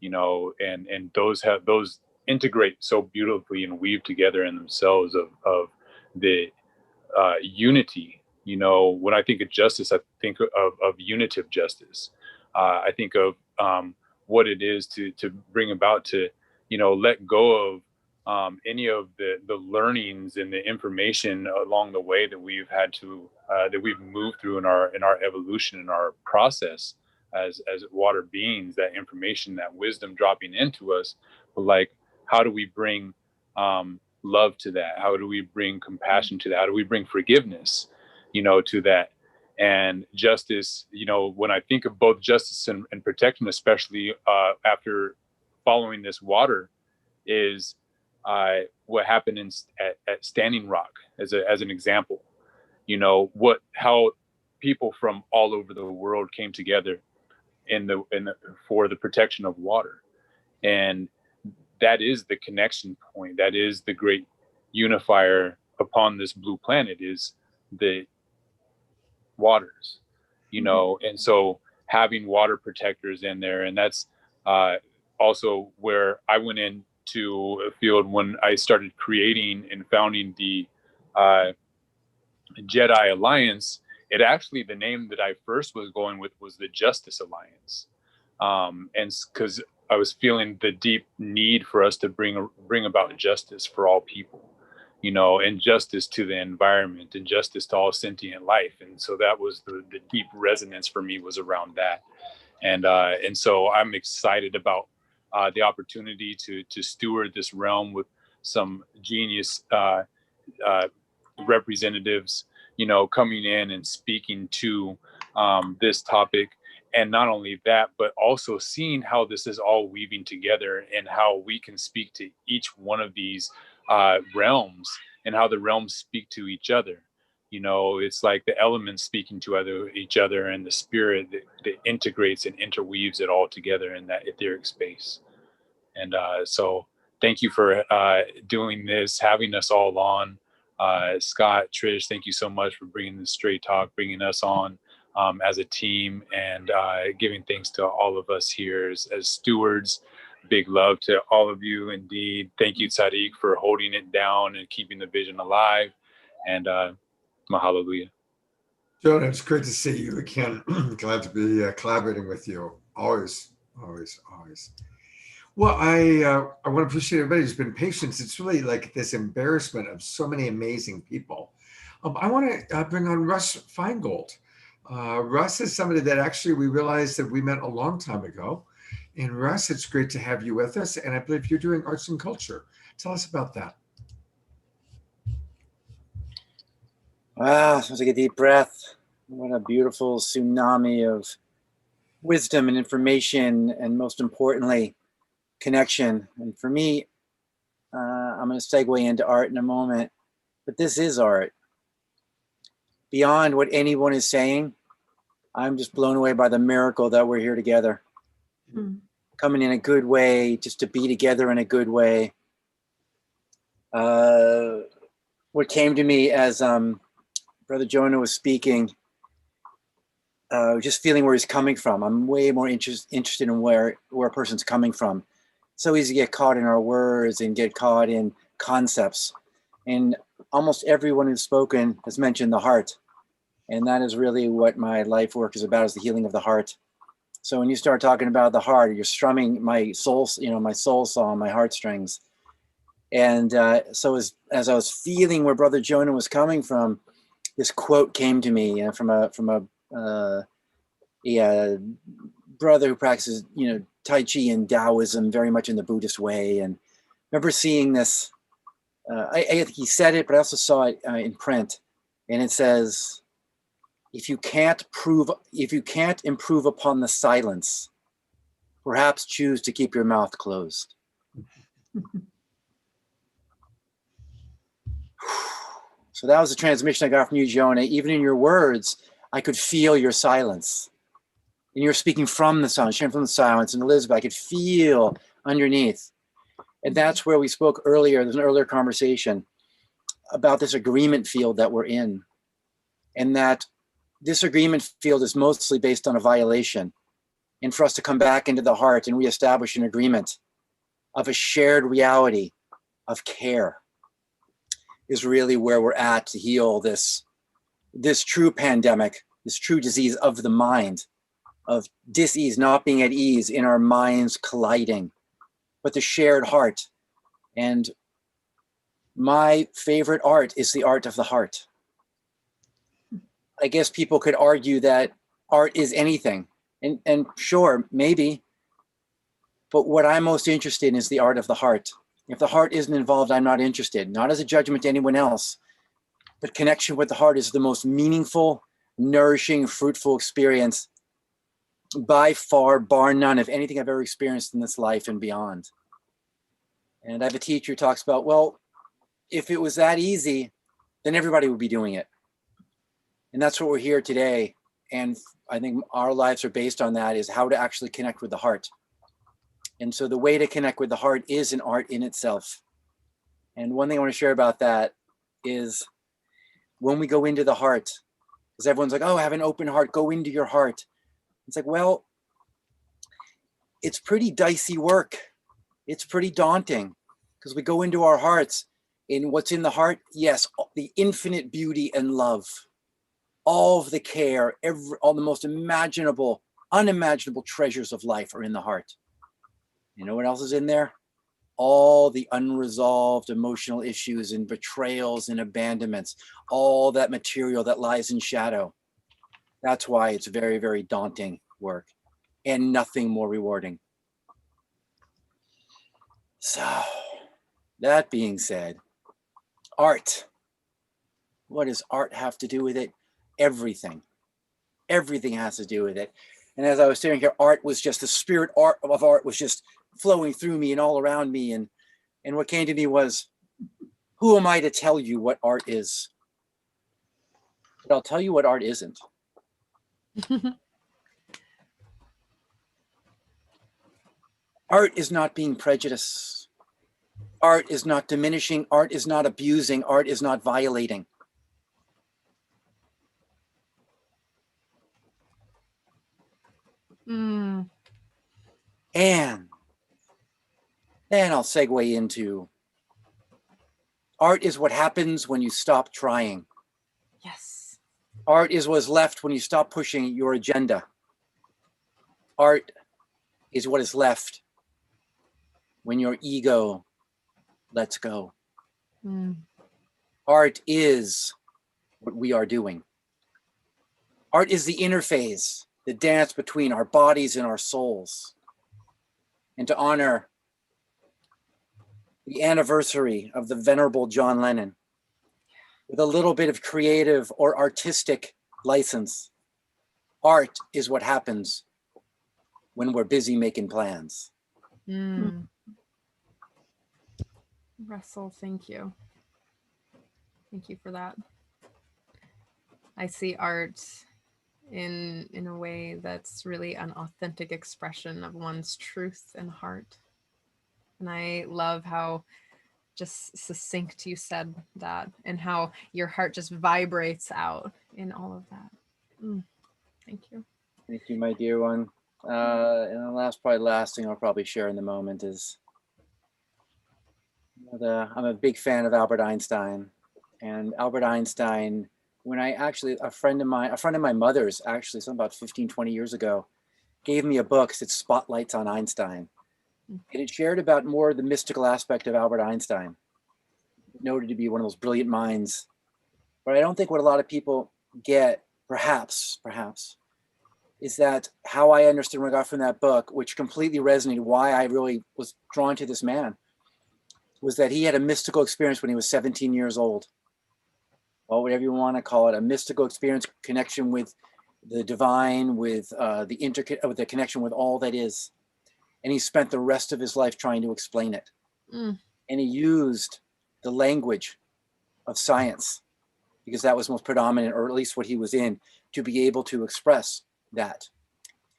and those integrate so beautifully and weave together in themselves of the unity. When I think of justice, I think of unitive justice. I think of what it is to bring about, to let go of any of the learnings and the information along the way that we've had to that we've moved through in our evolution, in our process as water beings, that information, that wisdom dropping into us. But like, how do we bring love to that? How do we bring compassion to that? How do we bring forgiveness, to that? And justice, when I think of both justice and protection, especially after following this water, is what happened at Standing Rock as an example. How people from all over the world came together for the protection of water. And that is the connection point. That is the great unifier upon this blue planet, is the waters, and so having water protectors in there. And that's also where I went into a field when I started creating and founding the Jedi Alliance, it actually, the name that I first was going with was the Justice Alliance. And because I was feeling the deep need for us to bring about justice for all people, you know, and justice to the environment and justice to all sentient life. And so that was the deep resonance for me, was around that. And so I'm excited about the opportunity to steward this realm with some genius representatives, you know, coming in and speaking to this topic. And not only that, but also seeing how this is all weaving together and how we can speak to each one of these realms and how the realms speak to each other. You know, it's like the elements speaking to each other, and the spirit that integrates and interweaves it all together in that etheric space. And so thank you for doing this, having us all on. Scott, Trish, thank you so much for bringing this straight talk, bringing us on as a team, and giving thanks to all of us here as stewards. Big love to all of you indeed. Thank you, Sadiq, for holding it down and keeping the vision alive. And mahalo. Jonah, it's great to see you again. Glad to be collaborating with you. Always, always, always. Well, I want to appreciate everybody who's been patient. It's really like this embarrassment of so many amazing people. I want to bring on Russ Feingold. Russ is somebody that actually we realized that we met a long time ago. And Russ, it's great to have you with us. And I believe you're doing arts and culture. Tell us about that. Wow, sounds like a deep breath. What a beautiful tsunami of wisdom and information, and most importantly, connection. And for me, I'm going to segue into art in a moment, but this is art. Beyond what anyone is saying, I'm just blown away by the miracle that we're here together. Coming in a good way, just to be together in a good way. What came to me as Brother Jonah was speaking, just feeling where he's coming from. I'm way more interested in where a person's coming from. It's so easy to get caught in our words and get caught in concepts. And almost everyone who's spoken has mentioned the heart. And that is really what my life work is about, is the healing of the heart. So when you start talking about the heart, you're strumming my soul, my soul song, my heartstrings. And so as I was feeling where Brother Jonah was coming from, this quote came to me from a brother who practices, Tai Chi and Taoism very much in the Buddhist way. And I remember seeing this, I think he said it, but I also saw it in print. And it says, if you can't improve upon the silence, perhaps choose to keep your mouth closed. So that was the transmission I got from you, Jonah. Even in your words, I could feel your silence. And you're speaking from the silence, sharing from the silence. And Elizabeth, I could feel underneath. And that's where we spoke earlier. There's an earlier conversation about this agreement field that we're in. And that this agreement field is mostly based on a violation. And for us to come back into the heart and reestablish an agreement of a shared reality of care is really where we're at to heal this true pandemic, this true disease of the mind, of dis-ease, not being at ease in our minds colliding, but the shared heart. And my favorite art is the art of the heart. I guess people could argue that art is anything. And sure, maybe. But what I'm most interested in is the art of the heart. If the heart isn't involved, I'm not interested. Not as a judgment to anyone else, but connection with the heart is the most meaningful, nourishing, fruitful experience by far, bar none, of anything I've ever experienced in this life and beyond. And I have a teacher who talks about, well, if it was that easy, then everybody would be doing it. And that's what we're here today. And I think our lives are based on that, is how to actually connect with the heart. And so the way to connect with the heart is an art in itself. And one thing I want to share about that is when we go into the heart, because everyone's like, oh, have an open heart, go into your heart. It's like, well, it's pretty dicey work. It's pretty daunting because we go into our hearts In what's in the heart, yes, the infinite beauty and love, all of the care, all the most imaginable, unimaginable treasures of life are in the heart. You know what else is in there? All the unresolved emotional issues and betrayals and abandonments, all that material that lies in shadow. That's why it's very, very daunting work and nothing more rewarding. So, that being said, art. What does art have to do with it? Everything. Everything has to do with it. And as I was sitting here, art was just the spirit of art was just flowing through me and all around me. And what came to me was, who am I to tell you what art is? But I'll tell you what art isn't. Art is not being prejudiced. Art is not diminishing. Art is not abusing. Art is not violating. Mm. And then I'll segue into art is what happens when you stop trying. Yes. Art is what's left when you stop pushing your agenda. Art is what is left when your ego lets go. Mm. Art is what we are doing. Art is the interface, the dance between our bodies and our souls. And to honor the anniversary of the venerable John Lennon, with a little bit of creative or artistic license, art is what happens when we're busy making plans. Mm. Russell, thank you. Thank you for that. I see art in a way that's really an authentic expression of one's truth and heart. And I love how just succinct you said that, and how your heart just vibrates out in all of that. Thank you. Thank you, my dear one. And the last thing I'll probably share in the moment is I'm a big fan of Albert Einstein. And Albert Einstein, when a friend of my mother's, actually, some about 15, 20 years ago, gave me a book that spotlights on Einstein. And it shared about more the mystical aspect of Albert Einstein, noted to be one of those brilliant minds. But I don't think what a lot of people get, perhaps, is that how I understood when I got from that book, which completely resonated, why I really was drawn to this man, was that he had a mystical experience when he was 17 years old. Well, whatever you want to call it, a mystical experience, connection with the divine, with the connection with all that is. And he spent the rest of his life trying to explain it. And he used the language of science, because that was most predominant, or at least what he was in, to be able to express that.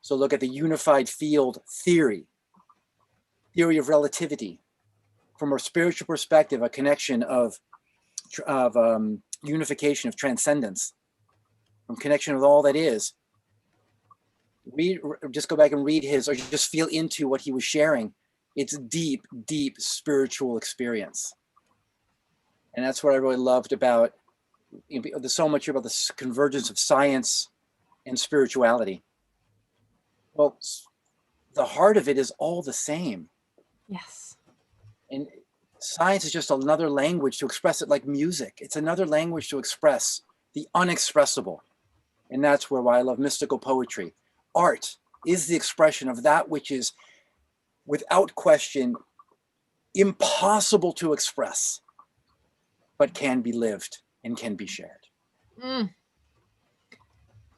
So look at the unified field theory of relativity. From a spiritual perspective, a connection of unification, of transcendence, from connection with all that is. Just go back and read his, or just feel into what he was sharing. It's deep, deep spiritual experience. And that's what I really loved about, there's so much about the convergence of science and spirituality. Well, the heart of it is all the same. Yes. And science is just another language to express it, like music. It's another language to express the unexpressible. And that's why I love mystical poetry. Art is the expression of that which is, without question, impossible to express, but can be lived and can be shared.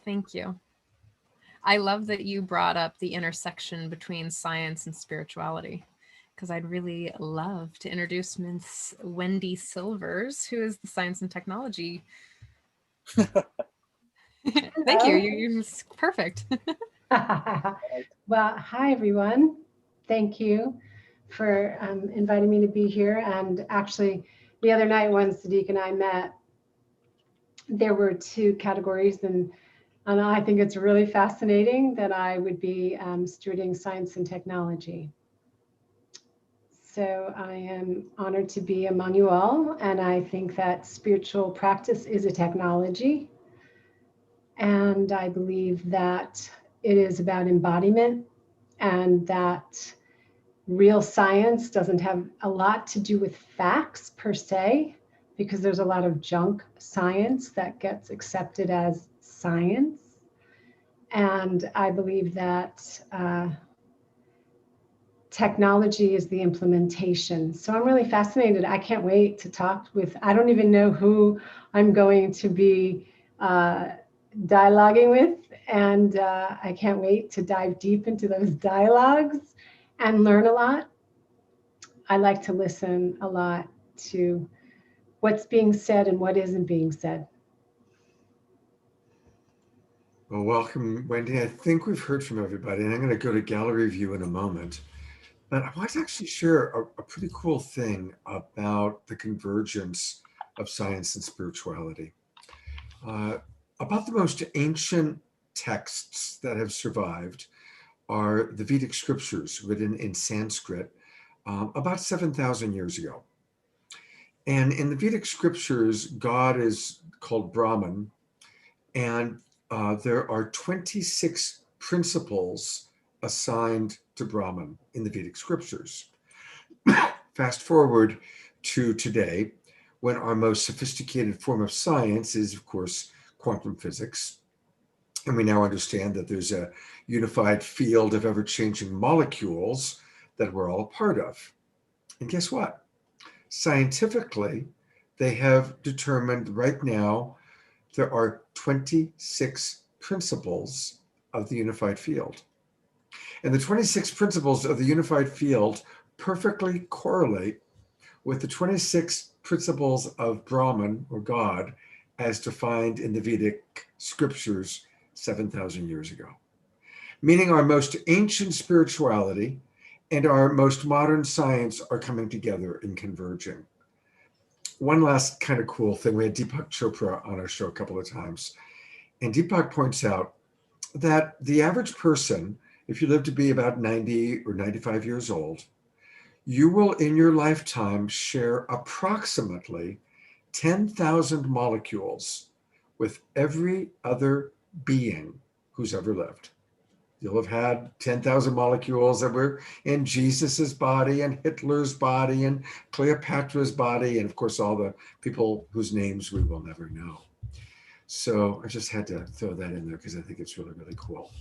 Thank you. I love that you brought up the intersection between science and spirituality, because I'd really love to introduce Miss Wendy Silvers, who is the science and technology. Thank you. You're perfect. Well, hi, everyone. Thank you for inviting me to be here. And actually, the other night when Sadiq and I met, there were two categories, and I think it's really fascinating that I would be stewarding science and technology. So I am honored to be among you all, and I think that spiritual practice is a technology. And I believe that it is about embodiment, and that real science doesn't have a lot to do with facts per se, because there's a lot of junk science that gets accepted as science. And I believe that technology is the implementation. So I'm really fascinated. I can't wait to talk with, I don't even know who I'm going to be dialoguing with. And I can't wait to dive deep into those dialogues and learn a lot. I like to listen a lot to what's being said and what isn't being said. Well, welcome, Wendy. I think we've heard from everybody, and I'm going to go to gallery view in a moment. But I want to actually share a pretty cool thing about the convergence of science and spirituality. About the most ancient texts that have survived are the Vedic scriptures written in Sanskrit about 7,000 years ago. And in the Vedic scriptures, God is called Brahman, and there are 26 principles assigned to Brahman in the Vedic scriptures. Fast forward to today, when our most sophisticated form of science is, of course, quantum physics. And we now understand that there's a unified field of ever-changing molecules that we're all a part of. And guess what? Scientifically, they have determined right now there are 26 principles of the unified field. And the 26 principles of the unified field perfectly correlate with the 26 principles of Brahman, or God, as defined in the Vedic scriptures 7,000 years ago. Meaning our most ancient spirituality and our most modern science are coming together and converging. One last kind of cool thing, we had Deepak Chopra on our show a couple of times, and Deepak points out that the average person, if you live to be about 90 or 95 years old, you will in your lifetime share approximately 10,000 molecules with every other being who's ever lived. You'll have had 10,000 molecules that were in Jesus's body and Hitler's body and Cleopatra's body, and of course, all the people whose names we will never know. So I just had to throw that in there because I think it's really, really cool.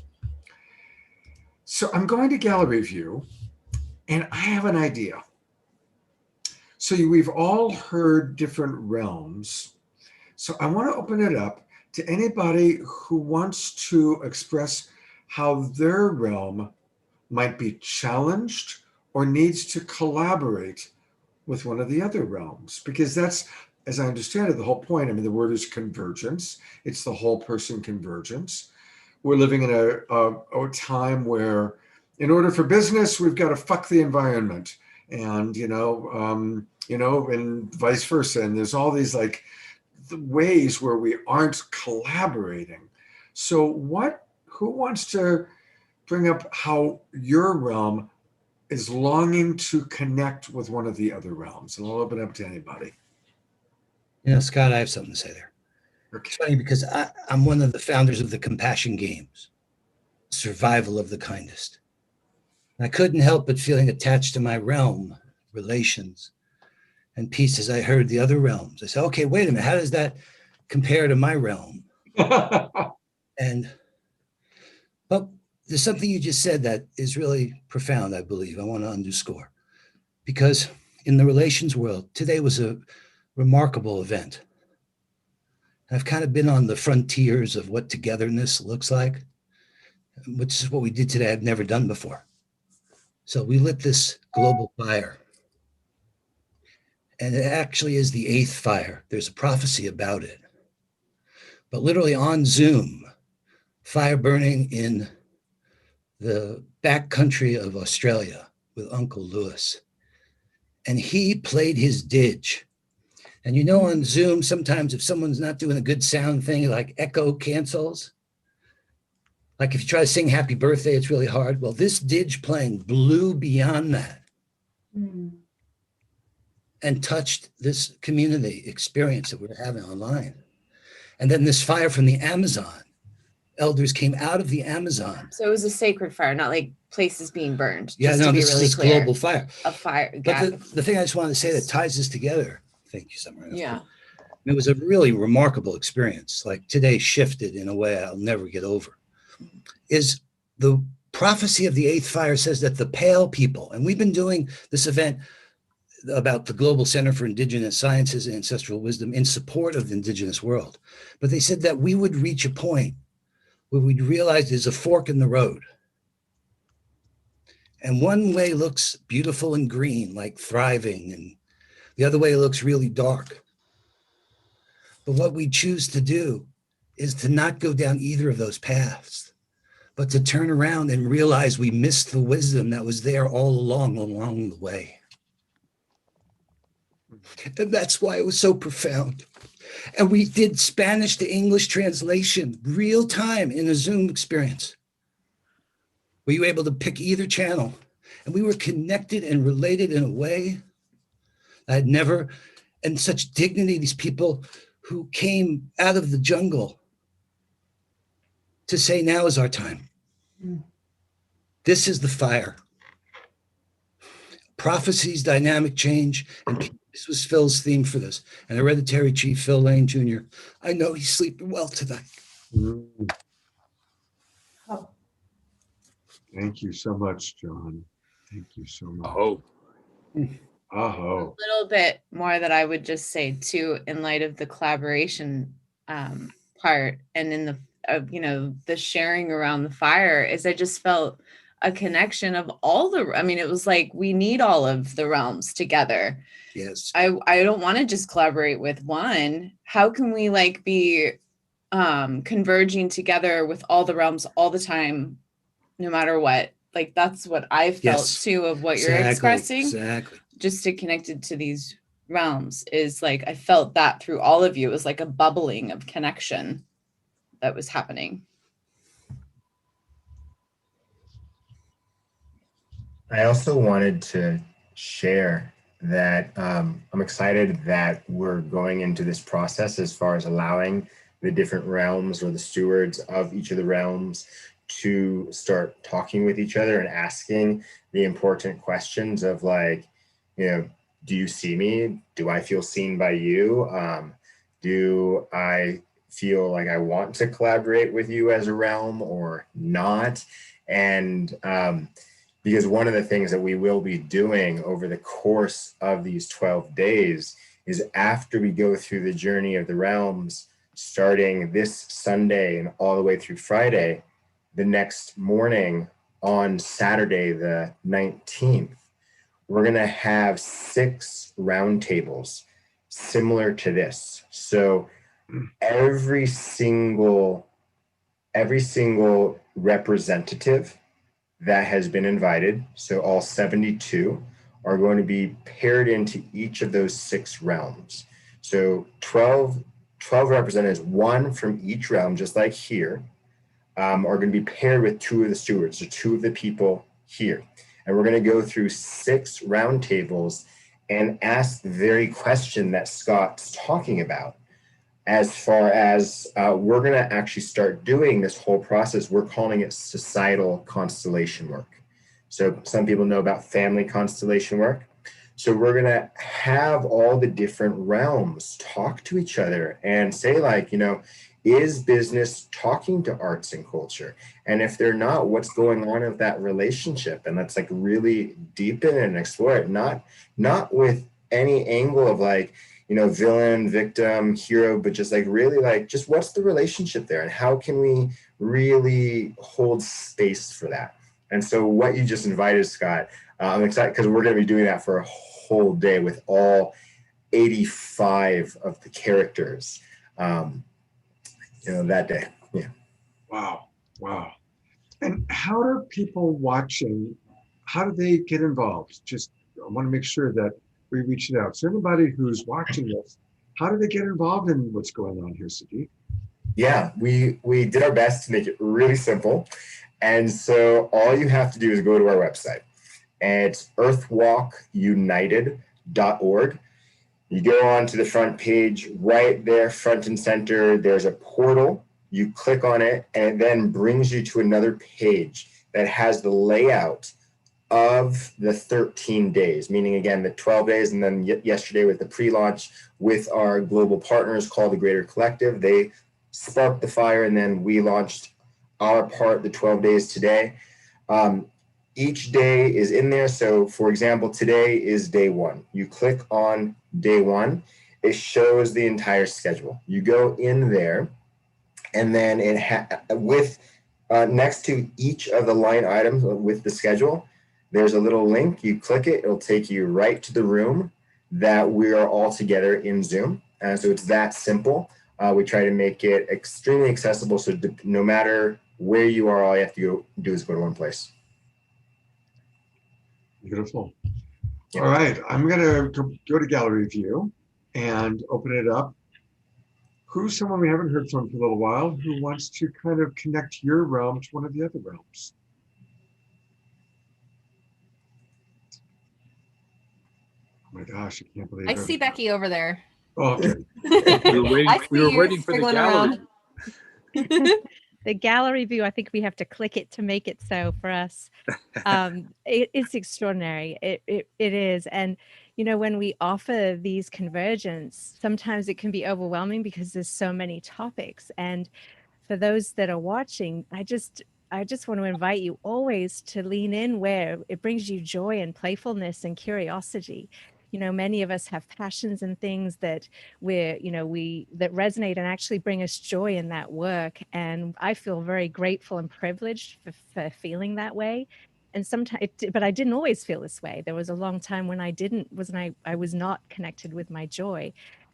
So I'm going to gallery view, and I have an idea. So we've all heard different realms. So I want to open it up to anybody who wants to express how their realm might be challenged or needs to collaborate with one of the other realms, because that's, as I understand it, the whole point. I mean, the word is convergence. It's the whole person convergence. We're living in a time where, in order for business, we've got to fuck the environment, and and vice versa. And there's all these like the ways where we aren't collaborating. So who wants to bring up how your realm is longing to connect with one of the other realms? And I'll open up to anybody. You know, Scott, I have something to say there. Okay. It's funny because I'm one of the founders of the Compassion Games, survival of the kindest. And I couldn't help but feeling attached to my realm, relations, and peace as I heard the other realms. I said, okay, wait a minute, how does that compare to my realm? And well, there's something you just said that is really profound, I believe. I want to underscore. Because in the relations world, today was a remarkable event. I've kind of been on the frontiers of what togetherness looks like, which is what we did today I've never done before. So we lit this global fire. And it actually is the 8th fire. There's a prophecy about it. But literally on Zoom, fire burning in the back country of Australia with Uncle Lewis. And he played his didge. And you know, on Zoom, sometimes if someone's not doing a good sound thing, like echo cancels. Like if you try to sing happy birthday, it's really hard. Well, this didge playing blew beyond that. and touched this community experience that we're having online. And then this fire from the Amazon, elders came out of the Amazon. So it was a sacred fire, not like places being burned. Yeah, just no, to be this really is clear. global fire. A fire. But the thing I just wanted to say that ties this together, thank you, Summer. Yeah. It was a really remarkable experience. Like today shifted in a way I'll never get over. Is the prophecy of the eighth fire says that the pale people, and we've been doing this event about the Global Center for Indigenous Sciences and Ancestral Wisdom in support of the Indigenous world. But they said that we would reach a point where we'd realize there's a fork in the road. And one way looks beautiful and green, like thriving, and the other way looks really dark. But what we choose to do is to not go down either of those paths, but to turn around and realize we missed the wisdom that was there all along the way. And that's why it was so profound. And we did Spanish to English translation, real time in a Zoom experience. Were you able to pick either channel? And we were connected and related in a way I'd never, and such dignity, these people who came out of the jungle to say, now is our time. This is the fire. Prophecies, dynamic change, and this was Phil's theme for this. And Hereditary Chief Phil Lane Jr., I know he's sleeping well tonight. Oh. Thank you so much, John. Thank you so much. Oh. A little bit more that I would just say too, in light of the collaboration part, and in the the sharing around the fire, is I just felt a connection of all the. I mean, it was like we need all of the realms together. Yes. I don't want to just collaborate with one. How can we like be converging together with all the realms all the time, no matter what? Like that's what I felt too of what you're expressing. Exactly. Just to connected to these realms is like I felt that through all of you. It was like a bubbling of connection that was happening. I also wanted to share that I'm excited that we're going into this process as far as allowing the different realms or the stewards of each of the realms to start talking with each other and asking the important questions of like, do you see me? Do I feel seen by you? Do I feel like I want to collaborate with you as a realm or not? And because one of the things that we will be doing over the course of these 12 days is after we go through the journey of the realms, starting this Sunday and all the way through Friday, the next morning on Saturday, the 19th, we're going to have 6 roundtables similar to this. So every single representative that has been invited, so all 72, are going to be paired into each of those 6 realms. So 12 representatives, one from each realm, just like here, are going to be paired with 2 of the stewards, so 2 of the people here. And we're going to go through 6 roundtables and ask the very question that Scott's talking about. As far as we're going to actually start doing this whole process, we're calling it societal constellation work. So some people know about family constellation work. So we're going to have all the different realms talk to each other and say like, is business talking to arts and culture? And if they're not, what's going on with that relationship? And let's like really deepen and explore it, not with any angle of like, villain, victim, hero, but just like really like, just what's the relationship there? And how can we really hold space for that? And so what you just invited, Scott, I'm excited because we're going to be doing that for a whole day with all 85 of the characters. That day. Yeah. Wow. And how are people watching? How do they get involved? I want to make sure that we reach it out. So anybody who's watching this, how do they get involved in what's going on here, Sadiq? Yeah, we did our best to make it really simple. And so all you have to do is go to our website. And it's earthwalkunited.org. You go on to the front page, right there, front and center, there's a portal. You click on it, and it then brings you to another page that has the layout of the 13 days, meaning again, the 12 days, and then yesterday with the pre-launch with our global partners called the Greater Collective. They sparked the fire, and then we launched our part, the 12 days today. Each day is in there. So for example, today is day 1. You click on day 1, it shows the entire schedule. You go in there, and then next to each of the line items with the schedule, there's a little link. You click it, it'll take you right to the room that we are all together in Zoom. So it's that simple. We try to make it extremely accessible, so no matter where you are, all you have to do is go to one place. Beautiful. All right, I'm going to go to gallery view and open it up. Who's someone we haven't heard from for a little while who wants to kind of connect your realm to one of the other realms? Oh my gosh, I can't believe I it. see Becky over there. Oh, okay. We were waiting for the gallery. The gallery view, I think we have to click it to make it so for us. It's extraordinary. It is. And, you know, when we offer these convergence, sometimes it can be overwhelming because there's so many topics. And for those that are watching, I just want to invite you always to lean in where it brings you joy and playfulness and curiosity. You know, many of us have passions and things that that resonate and actually bring us joy in that work. And I feel very grateful and privileged for feeling that way. And sometimes, but I didn't always feel this way. There was a long time when I was not connected with my joy.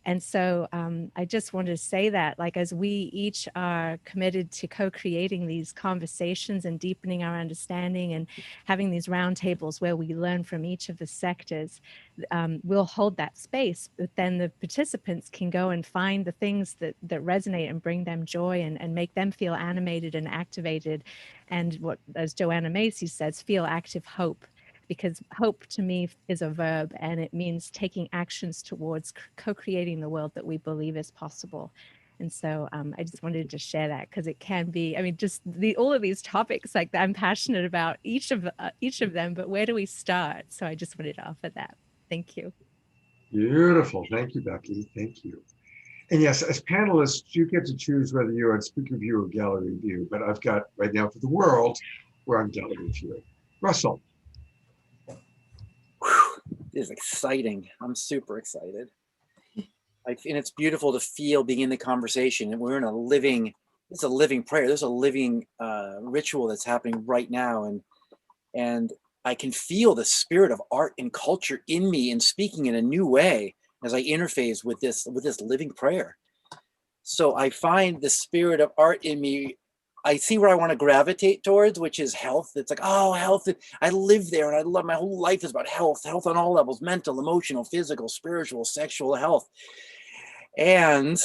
And so I just wanted to say that, like, as we each are committed to co-creating these conversations and deepening our understanding and having these roundtables where we learn from each of the sectors, we'll hold that space, but then the participants can go and find the things that resonate and bring them joy and make them feel animated and activated. And what, as Joanna Macy says, feel active hope. Because hope to me is a verb, and it means taking actions towards co-creating the world that we believe is possible. And so I just wanted to share that because it can be, I mean, just all of these topics, like I'm passionate about each of them, but where do we start? So I just wanted to offer that. Thank you. Beautiful. Thank you, Becky. Thank you. And yes, as panelists, you get to choose whether you're on speaker view or gallery view, but I've got right now for the world, we're on gallery view. Russell. It is exciting. I'm super excited. And it's beautiful to feel being in the conversation. And we're in it's a living prayer. There's a living ritual that's happening right now. And I can feel the spirit of art and culture in me and speaking in a new way as I interface with this living prayer. So I find the spirit of art in me. I see where I want to gravitate towards, which is health. It's like, oh, health. I live there, and I love, my whole life is about health on all levels: mental, emotional, physical, spiritual, sexual health. And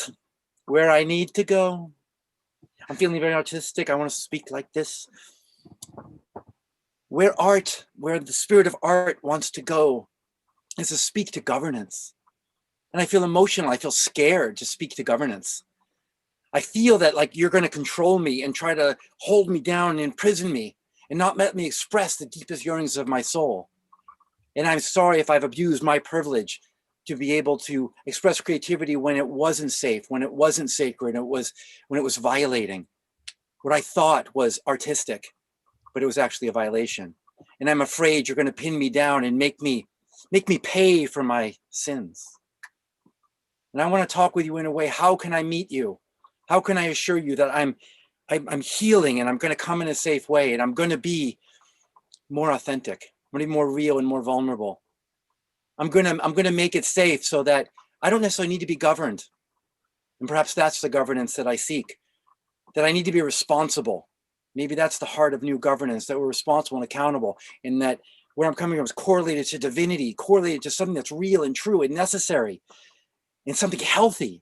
where I need to go, I'm feeling very artistic. I want to speak like this. Where the spirit of art wants to go is to speak to governance. And I feel emotional. I feel scared to speak to governance. I feel that, like, you're going to control me and try to hold me down and imprison me and not let me express the deepest yearnings of my soul. And I'm sorry if I've abused my privilege to be able to express creativity when it wasn't safe, when it wasn't sacred, when it was violating what I thought was artistic, but it was actually a violation. And I'm afraid you're going to pin me down and make me pay for my sins. And I want to talk with you in a way. How can I meet you? How can I assure you that I'm healing, and I'm going to come in a safe way, and I'm going to be more authentic, I'm going to be more real and more vulnerable. I'm going to make it safe so that I don't necessarily need to be governed. And perhaps that's the governance that I seek, that I need to be responsible. Maybe that's the heart of new governance, that we're responsible and accountable, and that where I'm coming from is correlated to divinity, correlated to something that's real and true and necessary, and something healthy.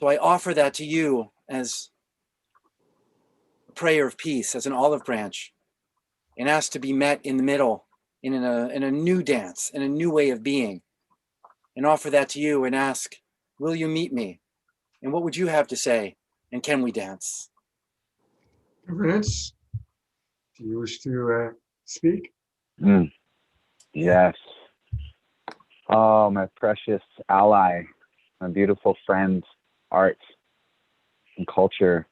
So I offer that to you as a prayer of peace, as an olive branch, and ask to be met in the middle, in a new dance, in a new way of being, and offer that to you and ask, will you meet me? And what would you have to say? And can we dance? Governance, do you wish to speak? Yes. Oh, my precious ally, my beautiful friend, art and culture.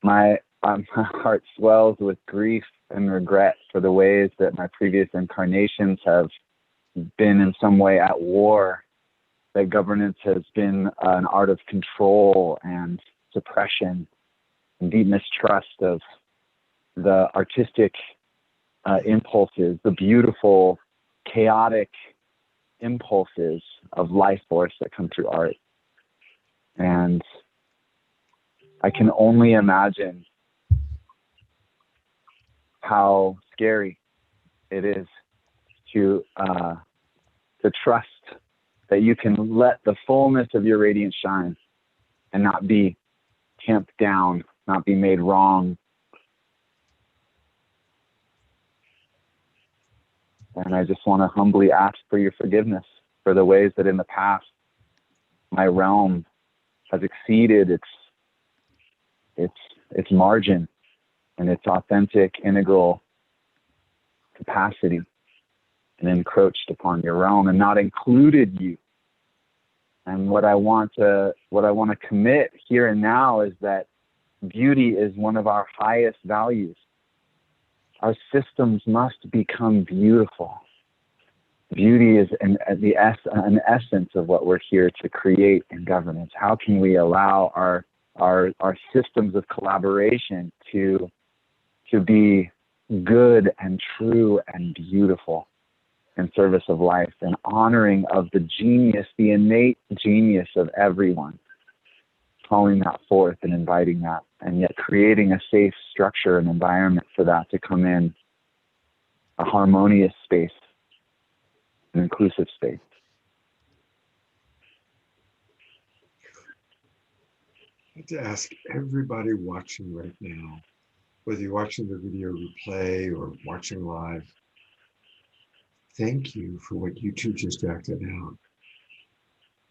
My heart swells with grief and regret for the ways that my previous incarnations have been in some way at war, that governance has been an art of control and suppression and deep mistrust of the artistic impulses, the beautiful, chaotic impulses of life force that come through art. And I can only imagine how scary it is to trust that you can let the fullness of your radiance shine and not be tamped down, not be made wrong. And I just want to humbly ask for your forgiveness for the ways that in the past my realm has exceeded its margin and its authentic, integral capacity, and encroached upon your realm and not included you. And what I want to commit here and now is that beauty is one of our highest values. Our systems must become beautiful. Beauty is an essence of what we're here to create in governance. How can we allow our systems of collaboration to be good and true and beautiful in service of life and honoring of the genius, the innate genius of everyone, calling that forth and inviting that, and yet creating a safe structure and environment for that to come in, a harmonious space, an inclusive space. I'd like to ask everybody watching right now, whether you're watching the video replay or watching live, thank you for what you two just acted out.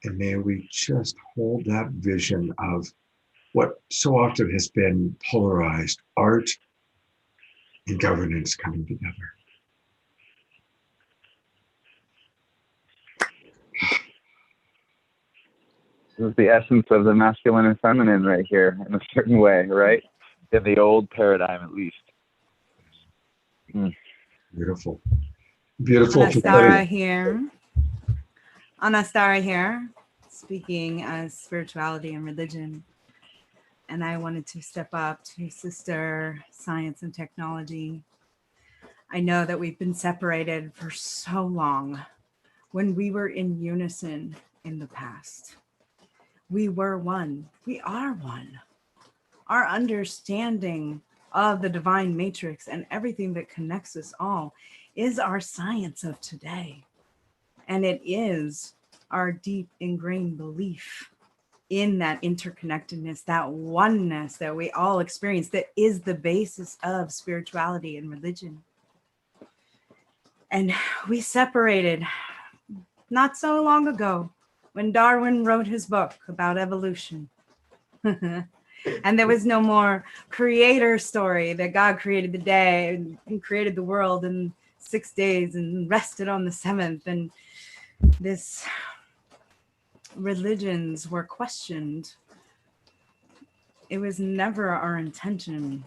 And may we just hold that vision of what so often has been polarized, art and governance coming together. This is the essence of the masculine and feminine right here in a certain way, right? In the old paradigm, at least. Beautiful. Beautiful. Anastara here. Anastara here, speaking as spirituality and religion. And I wanted to step up to sister science and technology. I know that we've been separated for so long. When we were in unison in the past, we were one. We are one. Our understanding of the divine matrix and everything that connects us all is our science of today. And it is our deep ingrained belief in that interconnectedness, that oneness that we all experience, that is the basis of spirituality and religion. And we separated not so long ago when Darwin wrote his book about evolution. And there was no more creator story that God created the day and created the world in 6 days and rested on the seventh. And this religions were questioned. It was never our intention.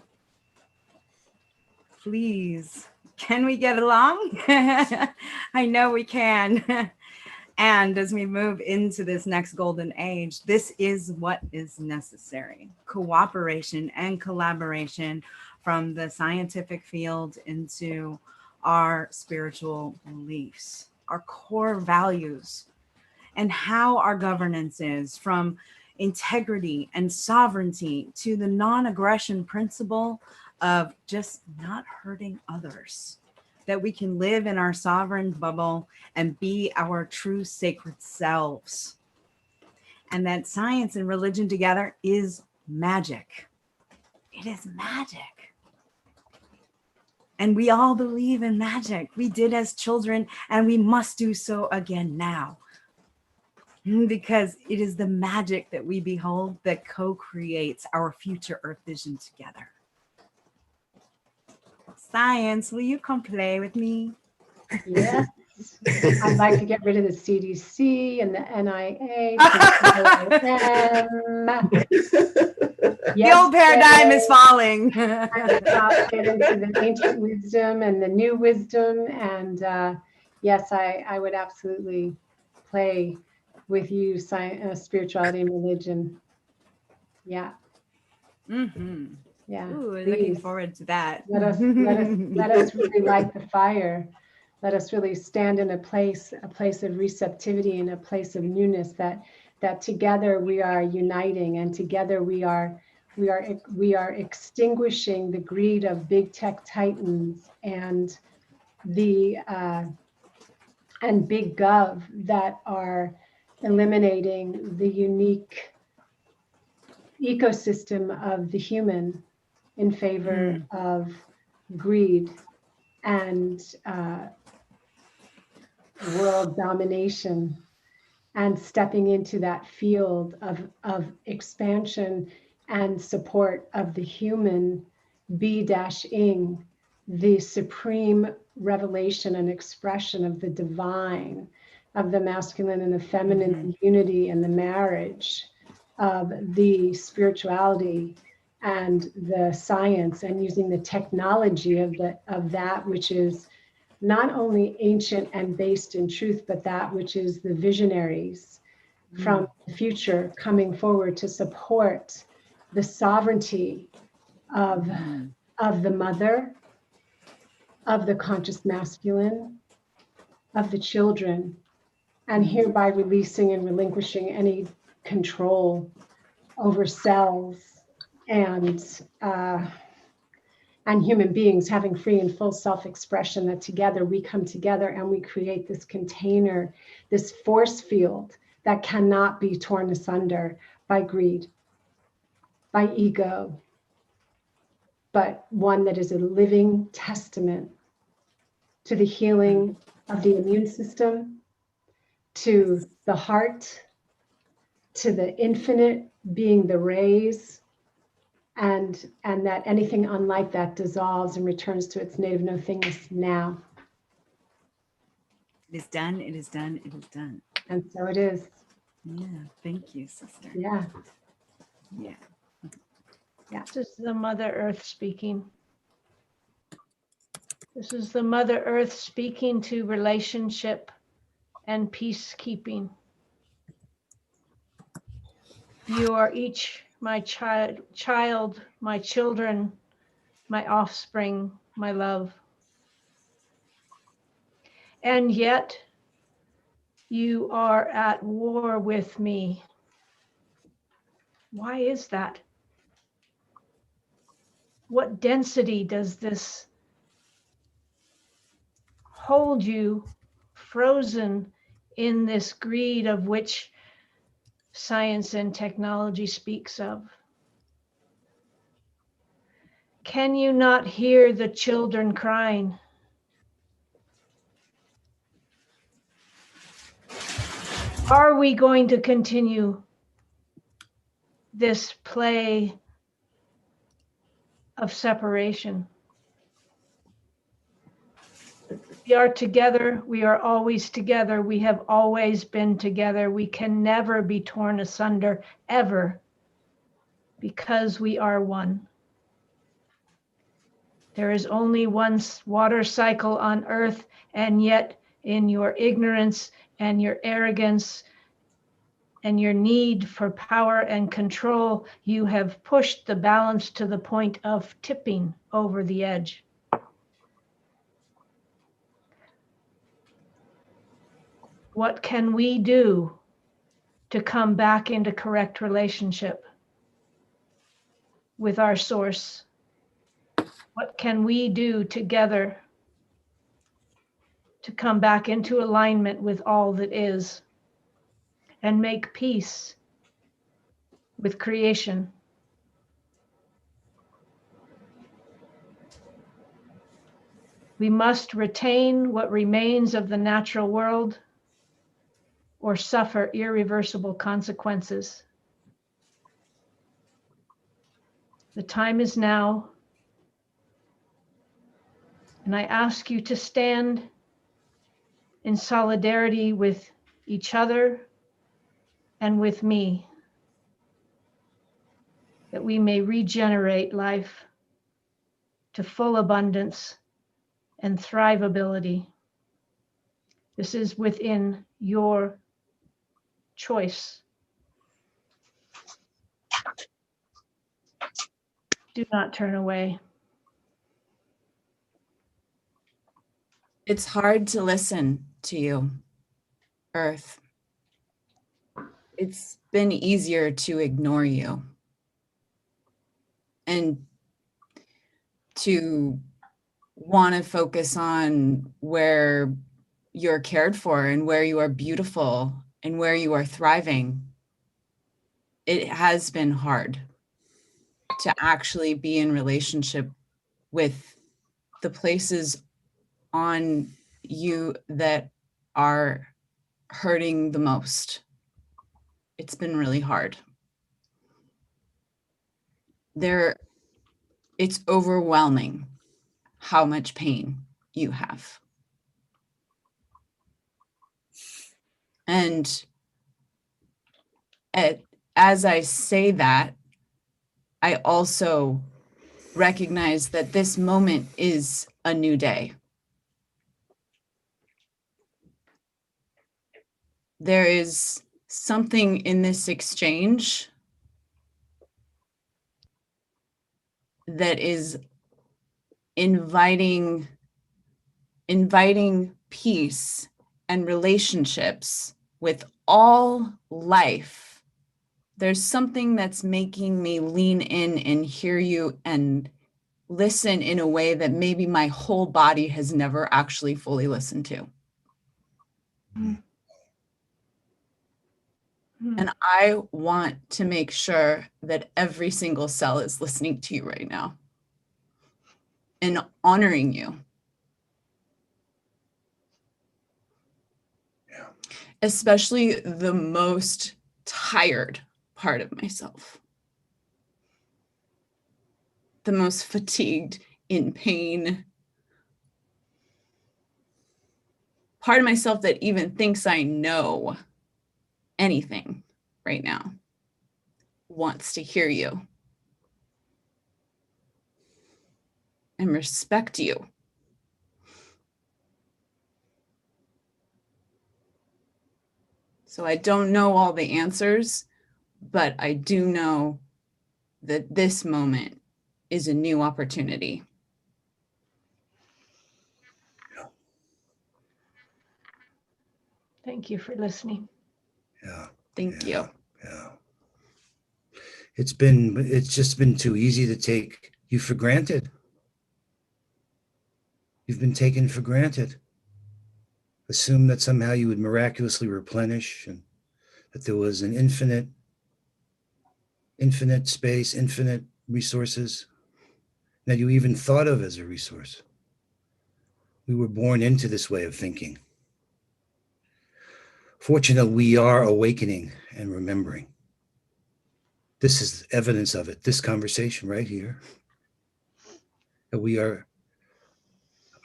Please, can we get along? I know we can. And as we move into this next golden age, this is what is necessary. Cooperation and collaboration from the scientific field into our spiritual beliefs, our core values, and how our governance is, from integrity and sovereignty to the non-aggression principle of just not hurting others, that we can live in our sovereign bubble and be our true sacred selves. And that science and religion together is magic. It is magic. And we all believe in magic. We did as children, and we must do so again now. Because it is the magic that we behold that co-creates our future Earth vision together. Science, will you come play with me? Yes. I'd like to get rid of the CDC and the NIH. The old paradigm is falling. Get into the ancient wisdom and the new wisdom. And yes, I would absolutely play with you, spirituality and religion. Yeah. Mm-hmm. Yeah. Ooh, looking forward to that. Let us really light the fire. Let us really stand in a place of receptivity and a place of newness, that together we are uniting, and together we are extinguishing the greed of big tech titans and the and big gov that are eliminating the unique ecosystem of the human in favor of greed and world domination, and stepping into that field of expansion and support of the human be-ing, the supreme revelation and expression of the divine, of the masculine and the feminine, the unity and the marriage of the spirituality and the science, and using the technology of that which is not only ancient and based in truth, but that which is the visionaries from the future coming forward to support the sovereignty of the mother, of the conscious masculine, of the children, and hereby releasing and relinquishing any control over cells and human beings having free and full self-expression, that together we come together and we create this container, this force field that cannot be torn asunder by greed, by ego, but one that is a living testament to the healing of the immune system, to the heart, to the infinite being the rays, and that anything unlike that dissolves and returns to its native nothingness now. It is done, it is done, it is done. And so it is. Yeah, thank you, sister. Yeah. Yeah. Yeah. This is the Mother Earth speaking. This is the Mother Earth speaking to relationship and peacekeeping. You are each my child, my children, my offspring, my love. And yet you are at war with me. Why is that? What density does this hold you frozen in this greed of which science and technology speaks of? Can you not hear the children crying? Are we going to continue this play of separation? We are together. We are always together. We have always been together. We can never be torn asunder, ever, because we are one. There is only one water cycle on earth, and yet in your ignorance and your arrogance and your need for power and control, you have pushed the balance to the point of tipping over the edge. What can we do to come back into correct relationship with our source? What can we do together to come back into alignment with all that is and make peace with creation? We must retain what remains of the natural world or suffer irreversible consequences. The time is now, and I ask you to stand in solidarity with each other and with me, that we may regenerate life to full abundance and thrivability. This is within your choice. Do not turn away. It's hard to listen to you, Earth. It's been easier to ignore you and to want to focus on where you're cared for and where you are beautiful and where you are thriving. It has been hard to actually be in relationship with the places on you that are hurting the most. It's been really hard. It's overwhelming how much pain you have. And as I say that, I also recognize that this moment is a new day. There is something in this exchange that is inviting peace and relationships with all life. There's something that's making me lean in and hear you and listen in a way that maybe my whole body has never actually fully listened to. And I want to make sure that every single cell is listening to you right now and honoring you. Yeah. Especially the most tired part of myself. The most fatigued, in pain. Part of myself that even thinks I know anything right now wants to hear you and respect you. So I don't know all the answers, but I do know that this moment is a new opportunity. Thank you for listening. Yeah. Thank you. Yeah. It's just been too easy to take you for granted. You've been taken for granted. Assume that somehow you would miraculously replenish and that there was an infinite space, infinite resources that you even thought of as a resource. We were born into this way of thinking. Fortunately, we are awakening and remembering. This is evidence of it, this conversation right here. That we are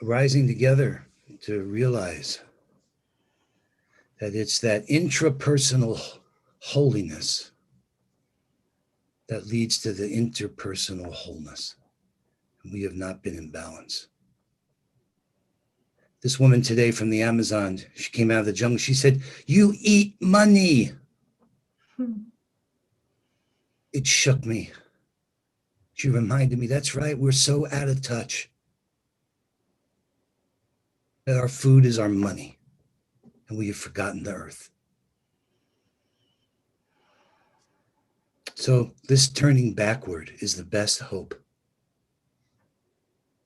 rising together to realize that it's that intrapersonal holiness that leads to the interpersonal wholeness. And we have not been in balance. This woman today from the Amazon, she came out of the jungle. She said, "You eat money." It shook me. She reminded me, that's right, we're so out of touch that our food is our money and we have forgotten the earth. So this turning backward is the best hope.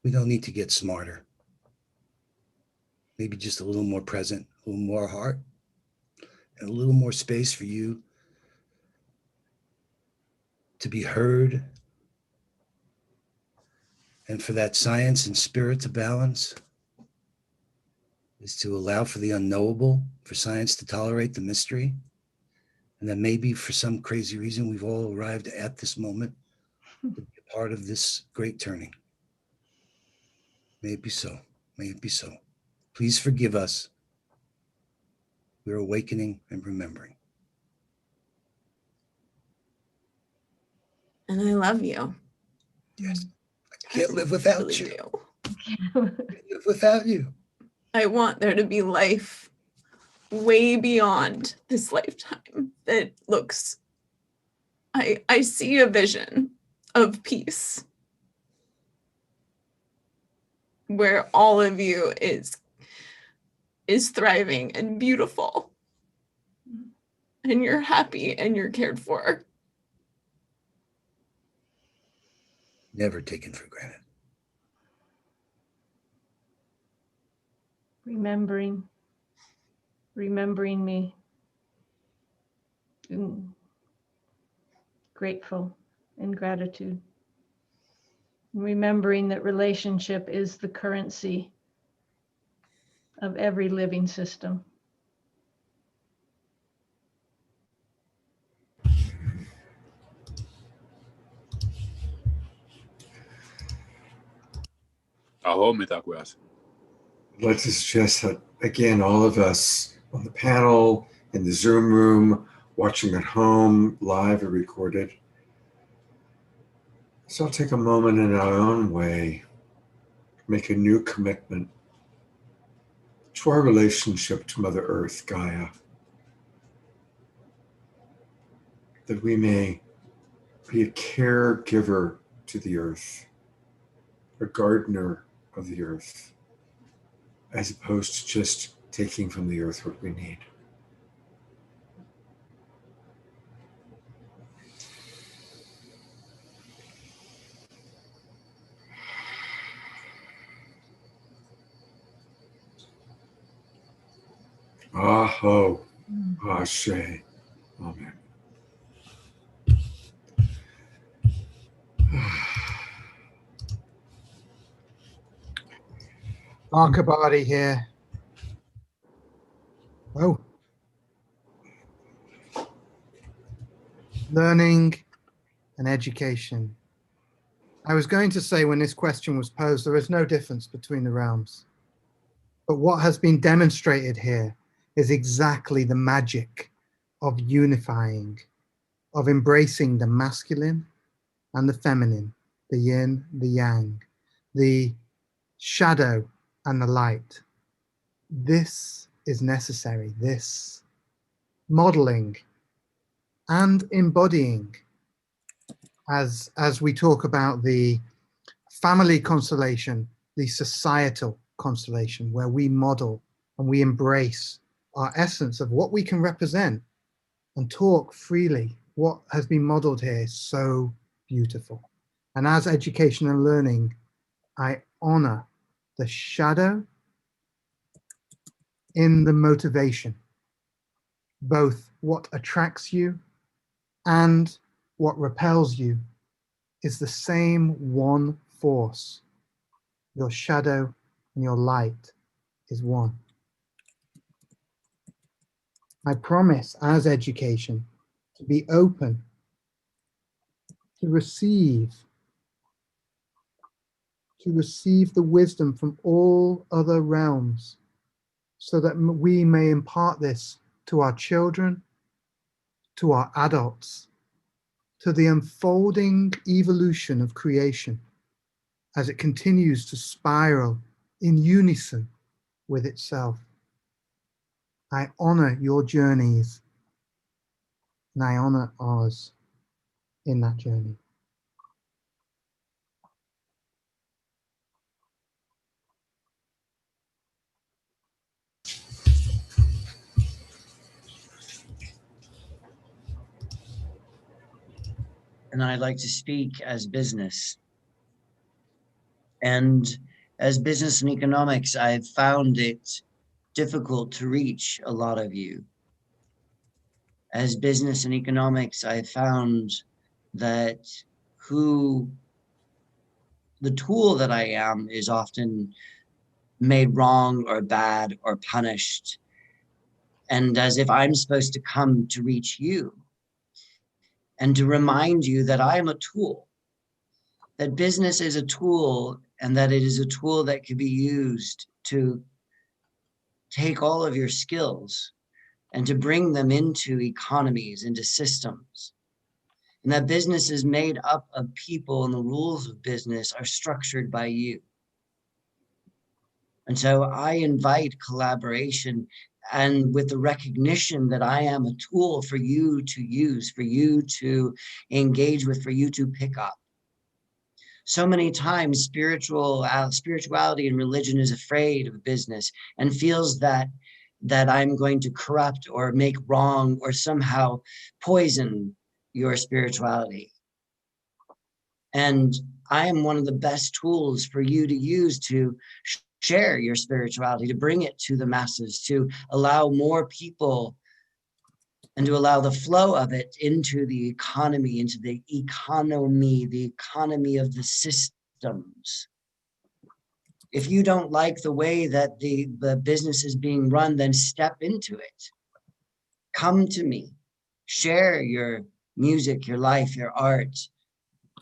We don't need to get smarter. Maybe just a little more present, a little more heart, and a little more space for you to be heard, and for that science and spirit to balance. is to allow for the unknowable, for science to tolerate the mystery, and that maybe for some crazy reason we've all arrived at this moment to be a part of this great turning. May it be so. May it be so. Please forgive us. We're awakening and remembering. And I love you. Yes. I can't live without really you. do. I can't live without you. I want there to be life way beyond this lifetime that looks, I see a vision of peace where all of you is thriving and beautiful and you're happy and you're cared for. Never taken for granted. Remembering me. Grateful and gratitude. Remembering that relationship is the currency of every living system. Aho mitakuas. Let's suggest that, again, all of us on the panel, in the Zoom room, watching at home, live or recorded. So I'll take a moment in our own way, make a new commitment to our relationship to Mother Earth, Gaia, that we may be a caregiver to the earth, a gardener of the earth, as opposed to just taking from the earth what we need. Aho, Ashe, Amen. Arkabadi here. Oh. Learning and education. I was going to say when this question was posed, there is no difference between the realms. But what has been demonstrated here is exactly the magic of unifying, of embracing the masculine and the feminine, the yin, the yang, the shadow and the light. This is necessary, this modeling and embodying, as we talk about the family constellation, the societal constellation, where we model and we embrace our essence of what we can represent and talk freely. What has been modeled here is so beautiful. And as education and learning, I honor the shadow in the motivation, both what attracts you and what repels you is the same one force. Your shadow and your light is one. I promise as education to be open, to receive the wisdom from all other realms so that we may impart this to our children, to our adults, to the unfolding evolution of creation as it continues to spiral in unison with itself. I honor your journeys and I honor ours in that journey. And I'd like to speak as business. And as business and economics, I've found it difficult to reach a lot of you. As business and economics, I found that the tool that I am is often made wrong or bad or punished, and as if I'm supposed to come to reach you and to remind you that I am a tool, that business is a tool, and that it is a tool that can be used to take all of your skills and to bring them into economies, into systems. And that business is made up of people, and the rules of business are structured by you. And so I invite collaboration, and with the recognition that I am a tool for you to use, for you to engage with, for you to pick up. So many times spirituality and religion is afraid of business and feels that I'm going to corrupt or make wrong or somehow poison your spirituality. And I am one of the best tools for you to use to share your spirituality, to bring it to the masses, to allow more people and to allow the flow of it into the economy, the economy of the systems. If you don't like the way that the business is being run, then step into it. Come to me, share your music, your life, your art.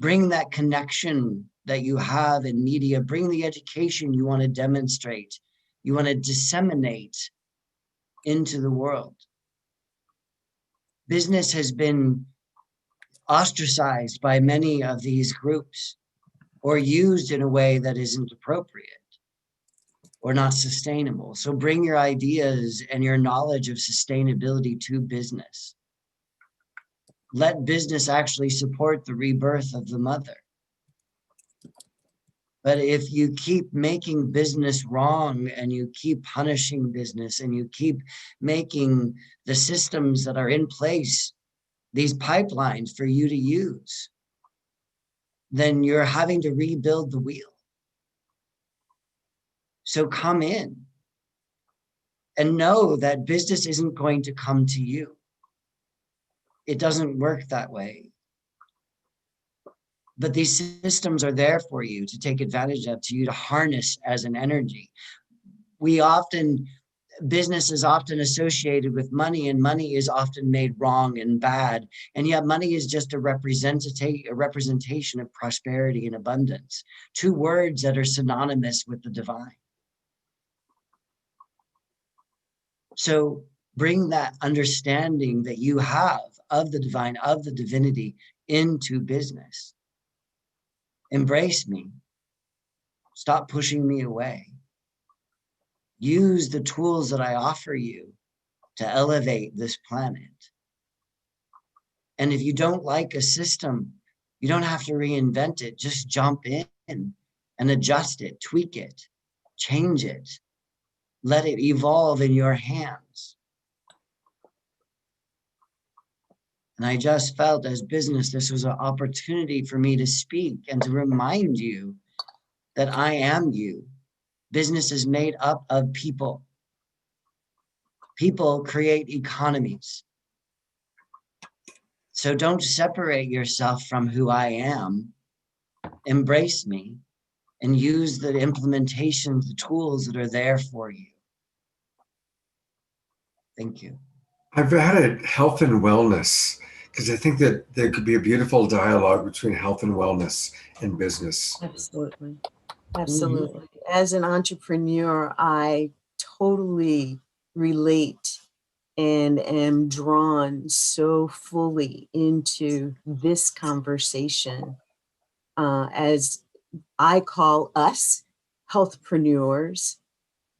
Bring that connection that you have in media, bring the education you want to demonstrate, you want to disseminate into the world. Business has been ostracized by many of these groups or used in a way that isn't appropriate or not sustainable. So bring your ideas and your knowledge of sustainability to business. Let business actually support the rebirth of the mother. But if you keep making business wrong and you keep punishing business and you keep making the systems that are in place, these pipelines for you to use, then you're having to rebuild the wheel. So come in and know that business isn't going to come to you. It doesn't work that way. But these systems are there for you to take advantage of, to you to harness as an energy. Business is often associated with money, and money is often made wrong and bad. And yet money is just a representation of prosperity and abundance. Two words that are synonymous with the divine. So bring that understanding that you have of the divine, of the divinity into business. Embrace me. Stop pushing me away. Use the tools that I offer you to elevate this planet. And if you don't like a system, you don't have to reinvent it. Just jump in and adjust it, tweak it, change it. Let it evolve in your hands. And I just felt as business, this was an opportunity for me to speak and to remind you that I am you. Business is made up of people. People create economies. So don't separate yourself from who I am. Embrace me and use the implementations, the tools that are there for you. Thank you. I've added health and wellness because I think that there could be a beautiful dialogue between health and wellness and business. Absolutely. Absolutely. As an entrepreneur, I totally relate and am drawn so fully into this conversation, as I call us healthpreneurs.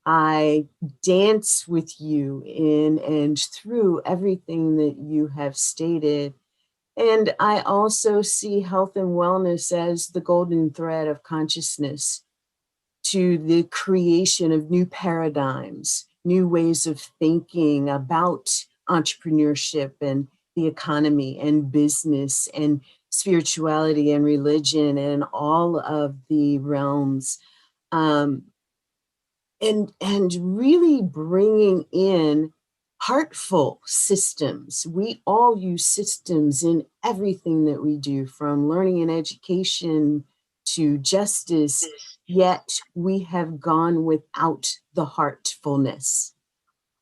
I dance with you in and through everything that you have stated. And I also see health and wellness as the golden thread of consciousness to the creation of new paradigms, new ways of thinking about entrepreneurship and the economy and business and spirituality and religion and all of the realms. And really bringing in heartful systems. We all use systems in everything that we do, from learning and education to justice yet we have gone without the heartfulness.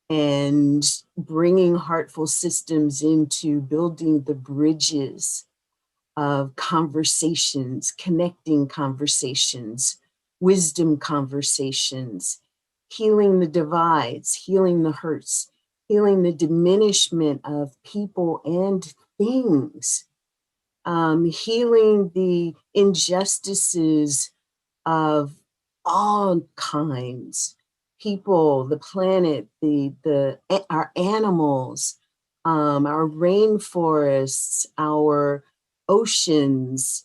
And bringing heartful systems into building the bridges of conversations, connecting conversations, wisdom conversations, healing the divides, healing the hurts, healing the diminishment of people and things, healing the injustices of all kinds, people, the planet, our animals, our rainforests, our oceans,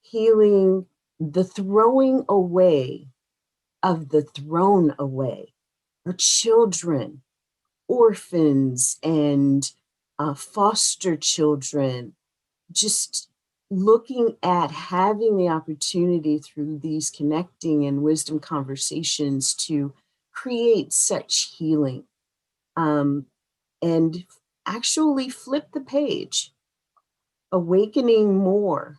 healing the throwing away of the thrown away, our children, orphans and foster children, just looking at having the opportunity through these connecting and wisdom conversations to create such healing, and actually flip the page, awakening more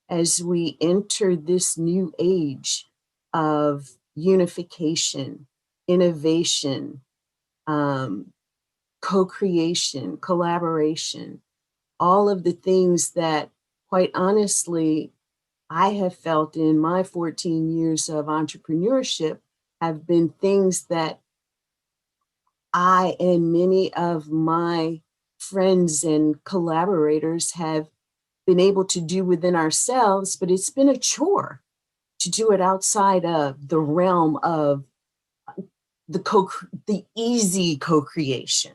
as we enter this new age of unification, innovation, co-creation, collaboration, all of the things that, quite honestly, I have felt in my 14 years of entrepreneurship have been things that I and many of my friends and collaborators have been able to do within ourselves, but it's been a chore to do it outside of the realm of the easy co-creation.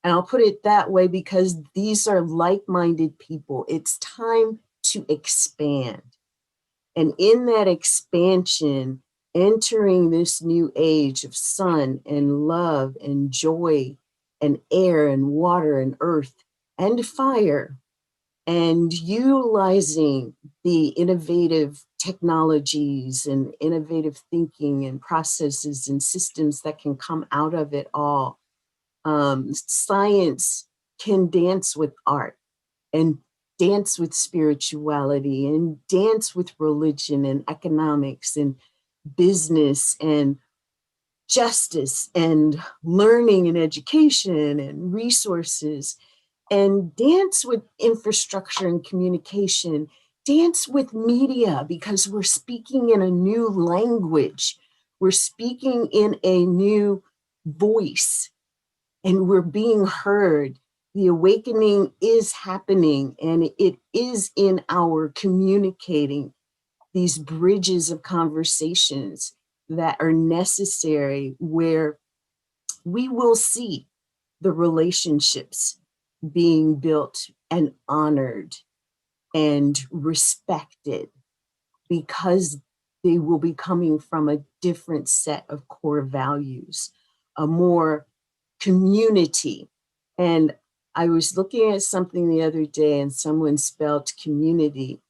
And I'll put it that way because these are like-minded people. It's time to expand. And in that expansion, entering this new age of sun and love and joy and air and water and earth and fire, and utilizing the innovative technologies and innovative thinking and processes and systems that can come out of it all. Science can dance with art and dance with spirituality and dance with religion and economics and business and justice and learning and education and resources, and dance with infrastructure and communication, dance with media, because we're speaking in a new language. We're speaking in a new voice and we're being heard. The awakening is happening and it is in our communicating these bridges of conversations that are necessary, where we will see the relationships being built and honored and respected, because they will be coming from a different set of core values, a more community. And I was looking at something the other day and someone spelled community,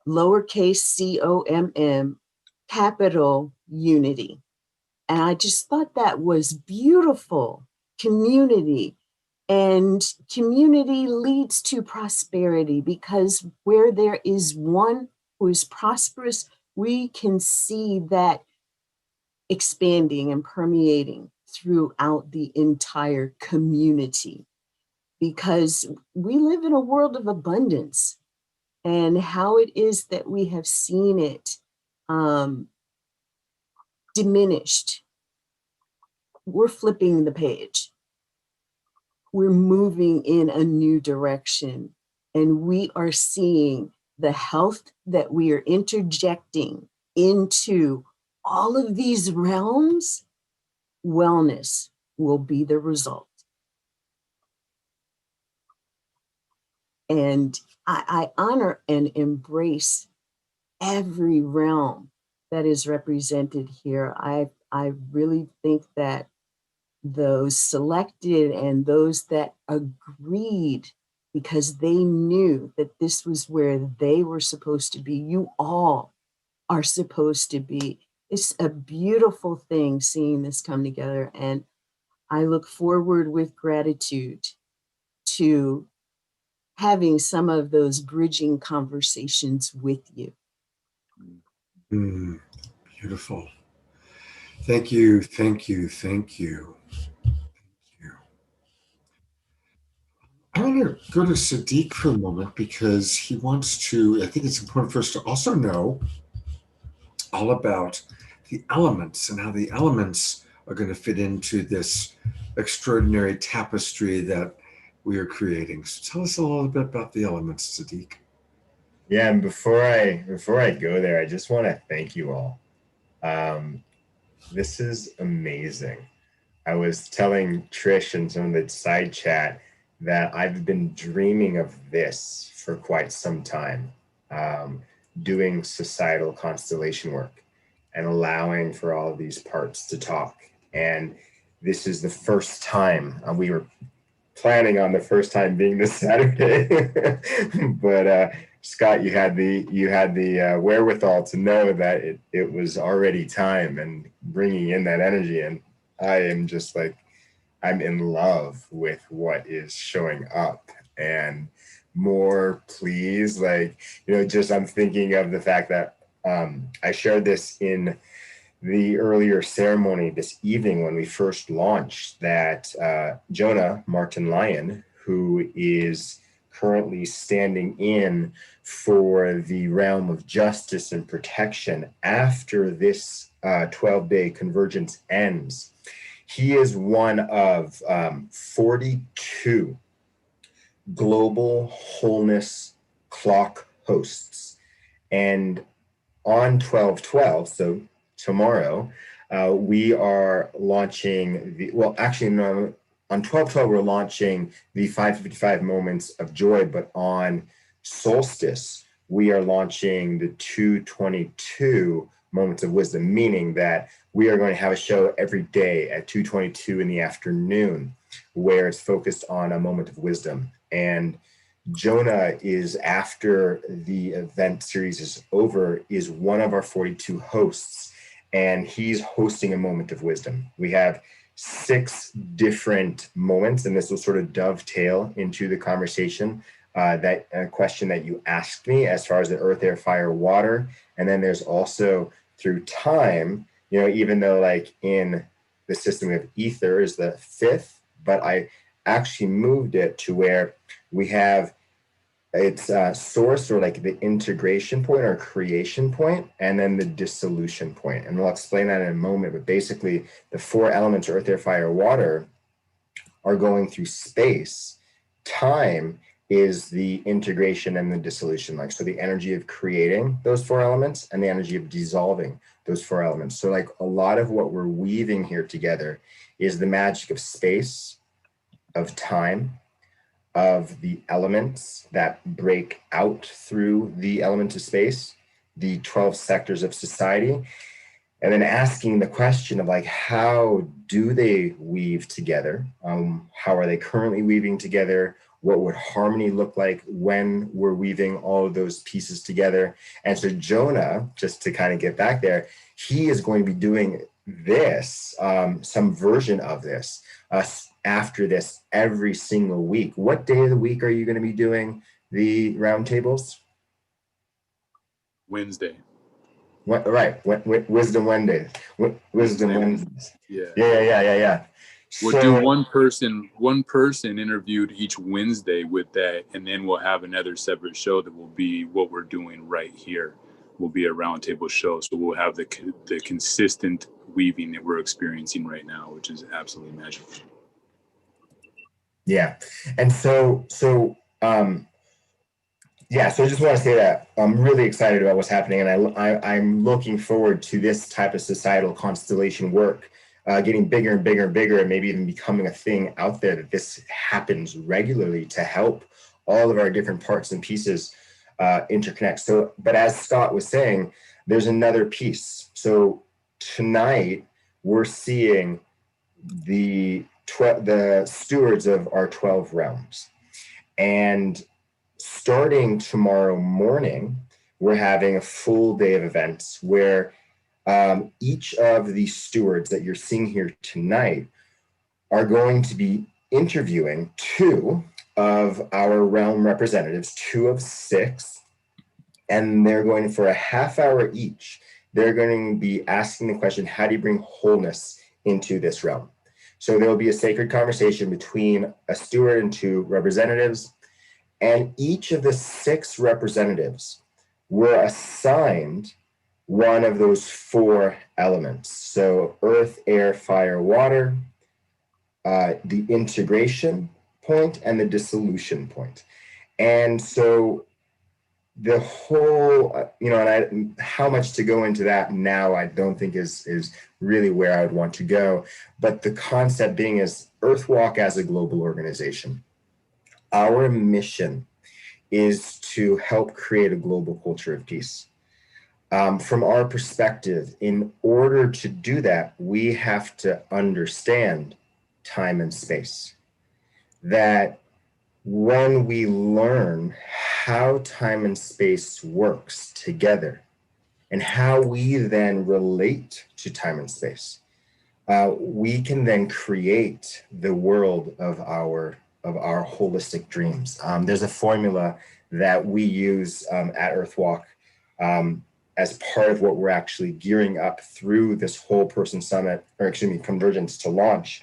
lowercase COMM, capital unity. And I just thought that was beautiful. Community. And community leads to prosperity, because where there is one who is prosperous, we can see that expanding and permeating throughout the entire community, because we live in a world of abundance, and how it is that we have seen it diminished. We're flipping the page. We're moving in a new direction, and we are seeing the health that we are interjecting into all of these realms. Wellness will be the result. And I honor and embrace every realm that is represented here. I really think that those selected and those that agreed because they knew that this was where they were supposed to be, you all are supposed to be. It's a beautiful thing seeing this come together. And I look forward with gratitude to having some of those bridging conversations with you. Beautiful. Thank you, thank you, thank you. I want to go to Sadiq for a moment because he wants to, I think it's important for us to also know all about the elements and how the elements are going to fit into this extraordinary tapestry that we are creating. So tell us a little bit about the elements, Sadiq. Yeah, and before I go there, I just want to thank you all. This is amazing. I was telling Trish in some of the side chat that I've been dreaming of this for quite some time, doing societal constellation work and allowing for all of these parts to talk. And this is the first time we were planning on the first time being this Saturday, but Scott, you had the wherewithal to know that it was already time and bringing in that energy. And I am just like, I'm in love with what is showing up, and more, please. Like, just I'm thinking of the fact that I shared this in the earlier ceremony this evening when we first launched that Jonah Martin Lyon, who is currently standing in for the realm of justice and protection after this 12-day convergence ends. He is one of 42 global wholeness clock hosts. And on 12/12, so tomorrow, we are launching on 12/12, we're launching the 555 moments of joy, but on solstice, we are launching the 222 moments of wisdom, meaning that we are going to have a show every day at 2:22 in the afternoon, where it's focused on a moment of wisdom. And Jonah is, after the event series is over, is one of our 42 hosts, and he's hosting a moment of wisdom. We have 6 different moments, and this will sort of dovetail into the conversation, that question that you asked me as far as the earth, air, fire, water. And then there's also through time, even though like in the system we have ether is the 5th, but I actually moved it to where we have its source, or like the integration point or creation point, and then the dissolution point. And we'll explain that in a moment. But basically, the 4 elements, earth, air, fire, water, are going through space. Time is the integration and the dissolution, like, so the energy of creating those 4 elements and the energy of dissolving those 4 elements. So like a lot of what we're weaving here together is the magic of space, of time, of the elements that break out through the element of space, the 12 sectors of society, and then asking the question of like, how do they weave together? How are they currently weaving together? What would harmony look like when we're weaving all of those pieces together? And so Jonah, just to kind of get back there, he is going to be doing this, some version of this, after this every single week. What day of the week are you going to be doing the roundtables? Wednesday. What, right, Wisdom Wednesdays. Wisdom Wednesdays. Yeah. We'll do one person interviewed each Wednesday with that, and then we'll have another separate show that will be what we're doing right here. Will be a roundtable show, so we'll have the consistent weaving that we're experiencing right now, which is absolutely magical. Yeah, and so I just want to say that I'm really excited about what's happening, and I'm looking forward to this type of societal constellation work getting bigger and bigger and bigger, and maybe even becoming a thing out there, that this happens regularly to help all of our different parts and pieces interconnect. So, but as Scott was saying, there's another piece. So tonight we're seeing the stewards of our 12 realms, and starting tomorrow morning, we're having a full day of events where each of the stewards that you're seeing here tonight are going to be interviewing 2 of our realm representatives, 2 of 6, and they're going for a half hour each, they're going to be asking the question, how do you bring wholeness into this realm? So there will be a sacred conversation between a steward and 2 representatives, and each of the 6 representatives were assigned one of those 4 elements. So earth, air, fire, water, the integration point, and the dissolution point. And so the whole, and how much to go into that now, I don't think is really where I would want to go. But the concept being is Earthwalk as a global organization. Our mission is to help create a global culture of peace. From our perspective, in order to do that, we have to understand time and space. That when we learn how time and space works together and how we then relate to time and space, we can then create the world of our holistic dreams. There's a formula that we use at Earthwalk as part of what we're actually gearing up through this whole person summit, or excuse me, convergence to launch,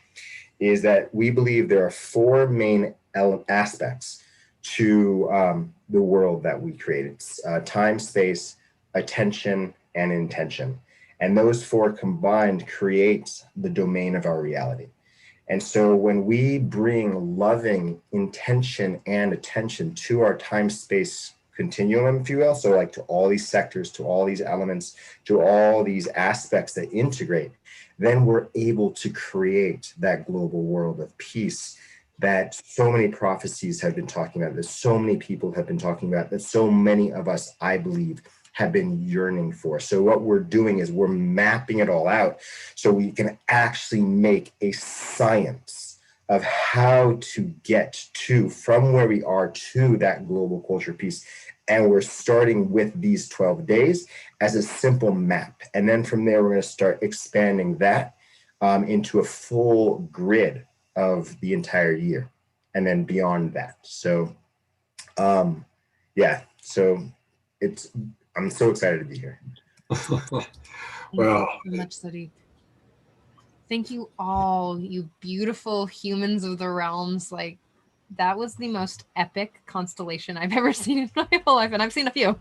is that we believe there are 4 main aspects to the world that we created: time, space, attention, and intention. And those 4 combined create the domain of our reality. And so when we bring loving intention and attention to our time-space continuum, if you will, so like to all these sectors, to all these elements, to all these aspects that integrate, then we're able to create that global world of peace that so many prophecies have been talking about, that so many people have been talking about, that so many of us, I believe, have been yearning for. So what we're doing is we're mapping it all out so we can actually make a science of how to get to, from where we are, to that global culture piece. And we're starting with these 12 days as a simple map. And then from there, we're going to start expanding that into a full grid of the entire year, and then beyond that. So, yeah, so I'm so excited to be here. Well, thank you so much, Sadiq. Thank you all, you beautiful humans of the realms. Like, that was the most epic constellation I've ever seen in my whole life, and I've seen a few.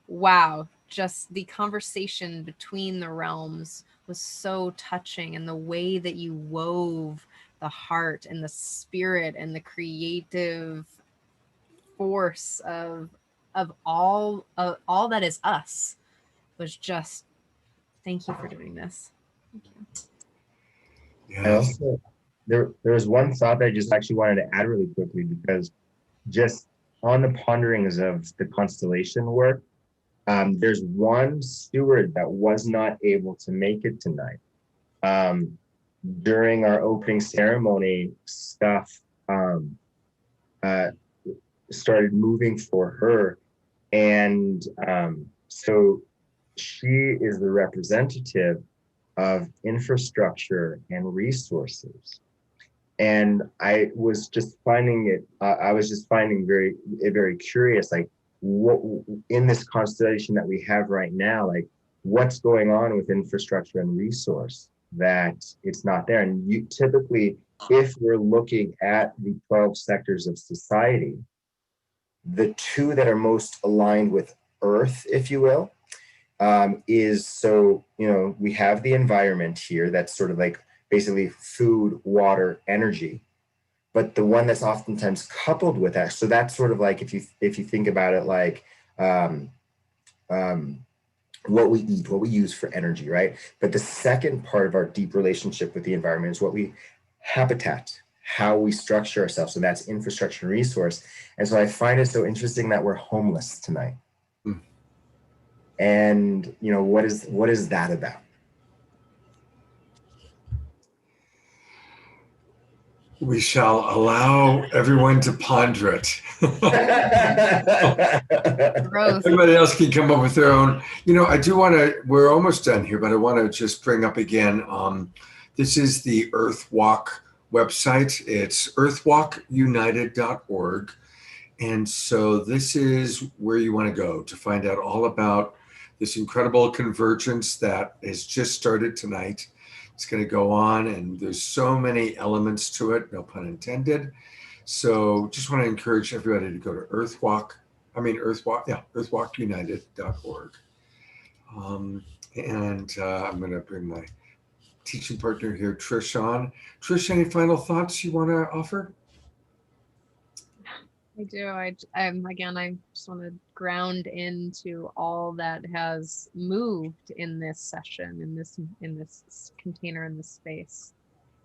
Wow, just the conversation between the realms was so touching, and the way that you wove the heart and the spirit and the creative force of all that is us was just, thank you for doing this. Thank you. And also, there was one thought that I just actually wanted to add really quickly, because just on the ponderings of the constellation work, there's one steward that was not able to make it tonight. During our opening ceremony, stuff started moving for her. And so she is the representative of infrastructure and resources. And I was just finding it, very curious, like what in this constellation that we have right now, like what's going on with infrastructure and resource that it's not there. And you typically, if we're looking at the 12 sectors of society, the 2 that are most aligned with Earth, if you will, is, so, we have the environment here that's sort of like basically food, water, energy, but the one that's oftentimes coupled with that, so that's sort of like, if you think about it, like what we eat, what we use for energy, right? But the second part of our deep relationship with the environment is what we habitat, how we structure ourselves. So that's infrastructure and resource. And so I find it so interesting that we're homeless tonight. And what is that about? We shall allow everyone to ponder it. Everybody else can come up with their own. I do want to, we're almost done here, but I want to just bring up again, this is the Earthwalk website. It's earthwalkunited.org. And so this is where you want to go to find out all about this incredible convergence that has just started tonight. It's going to go on, and there's so many elements to it, no pun intended. So just want to encourage everybody to go to earthwalkunited.org. And I'm going to bring my teaching partner here, Trish, on. Trish, any final thoughts you want to offer? I do. Again, I just want to ground into all that has moved in this session, in this container, in this space.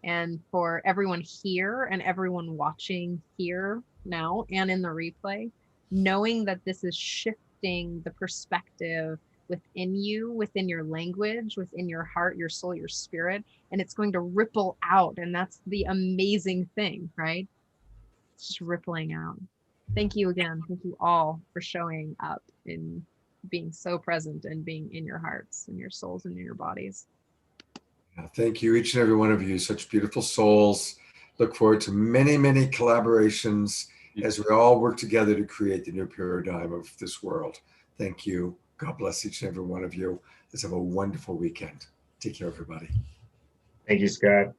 And for everyone here and everyone watching here now and in the replay, knowing that this is shifting the perspective within you, within your language, within your heart, your soul, your spirit, and it's going to ripple out. And that's the amazing thing, right? It's just rippling out. Thank you again. Thank you all for showing up and being so present and being in your hearts and your souls and in your bodies. Thank you, each and every one of you, such beautiful souls. Look forward to many, many collaborations as we all work together to create the new paradigm of this world. Thank you. God bless each and every one of you. Let's have a wonderful weekend. Take care, everybody. Thank you, Scott.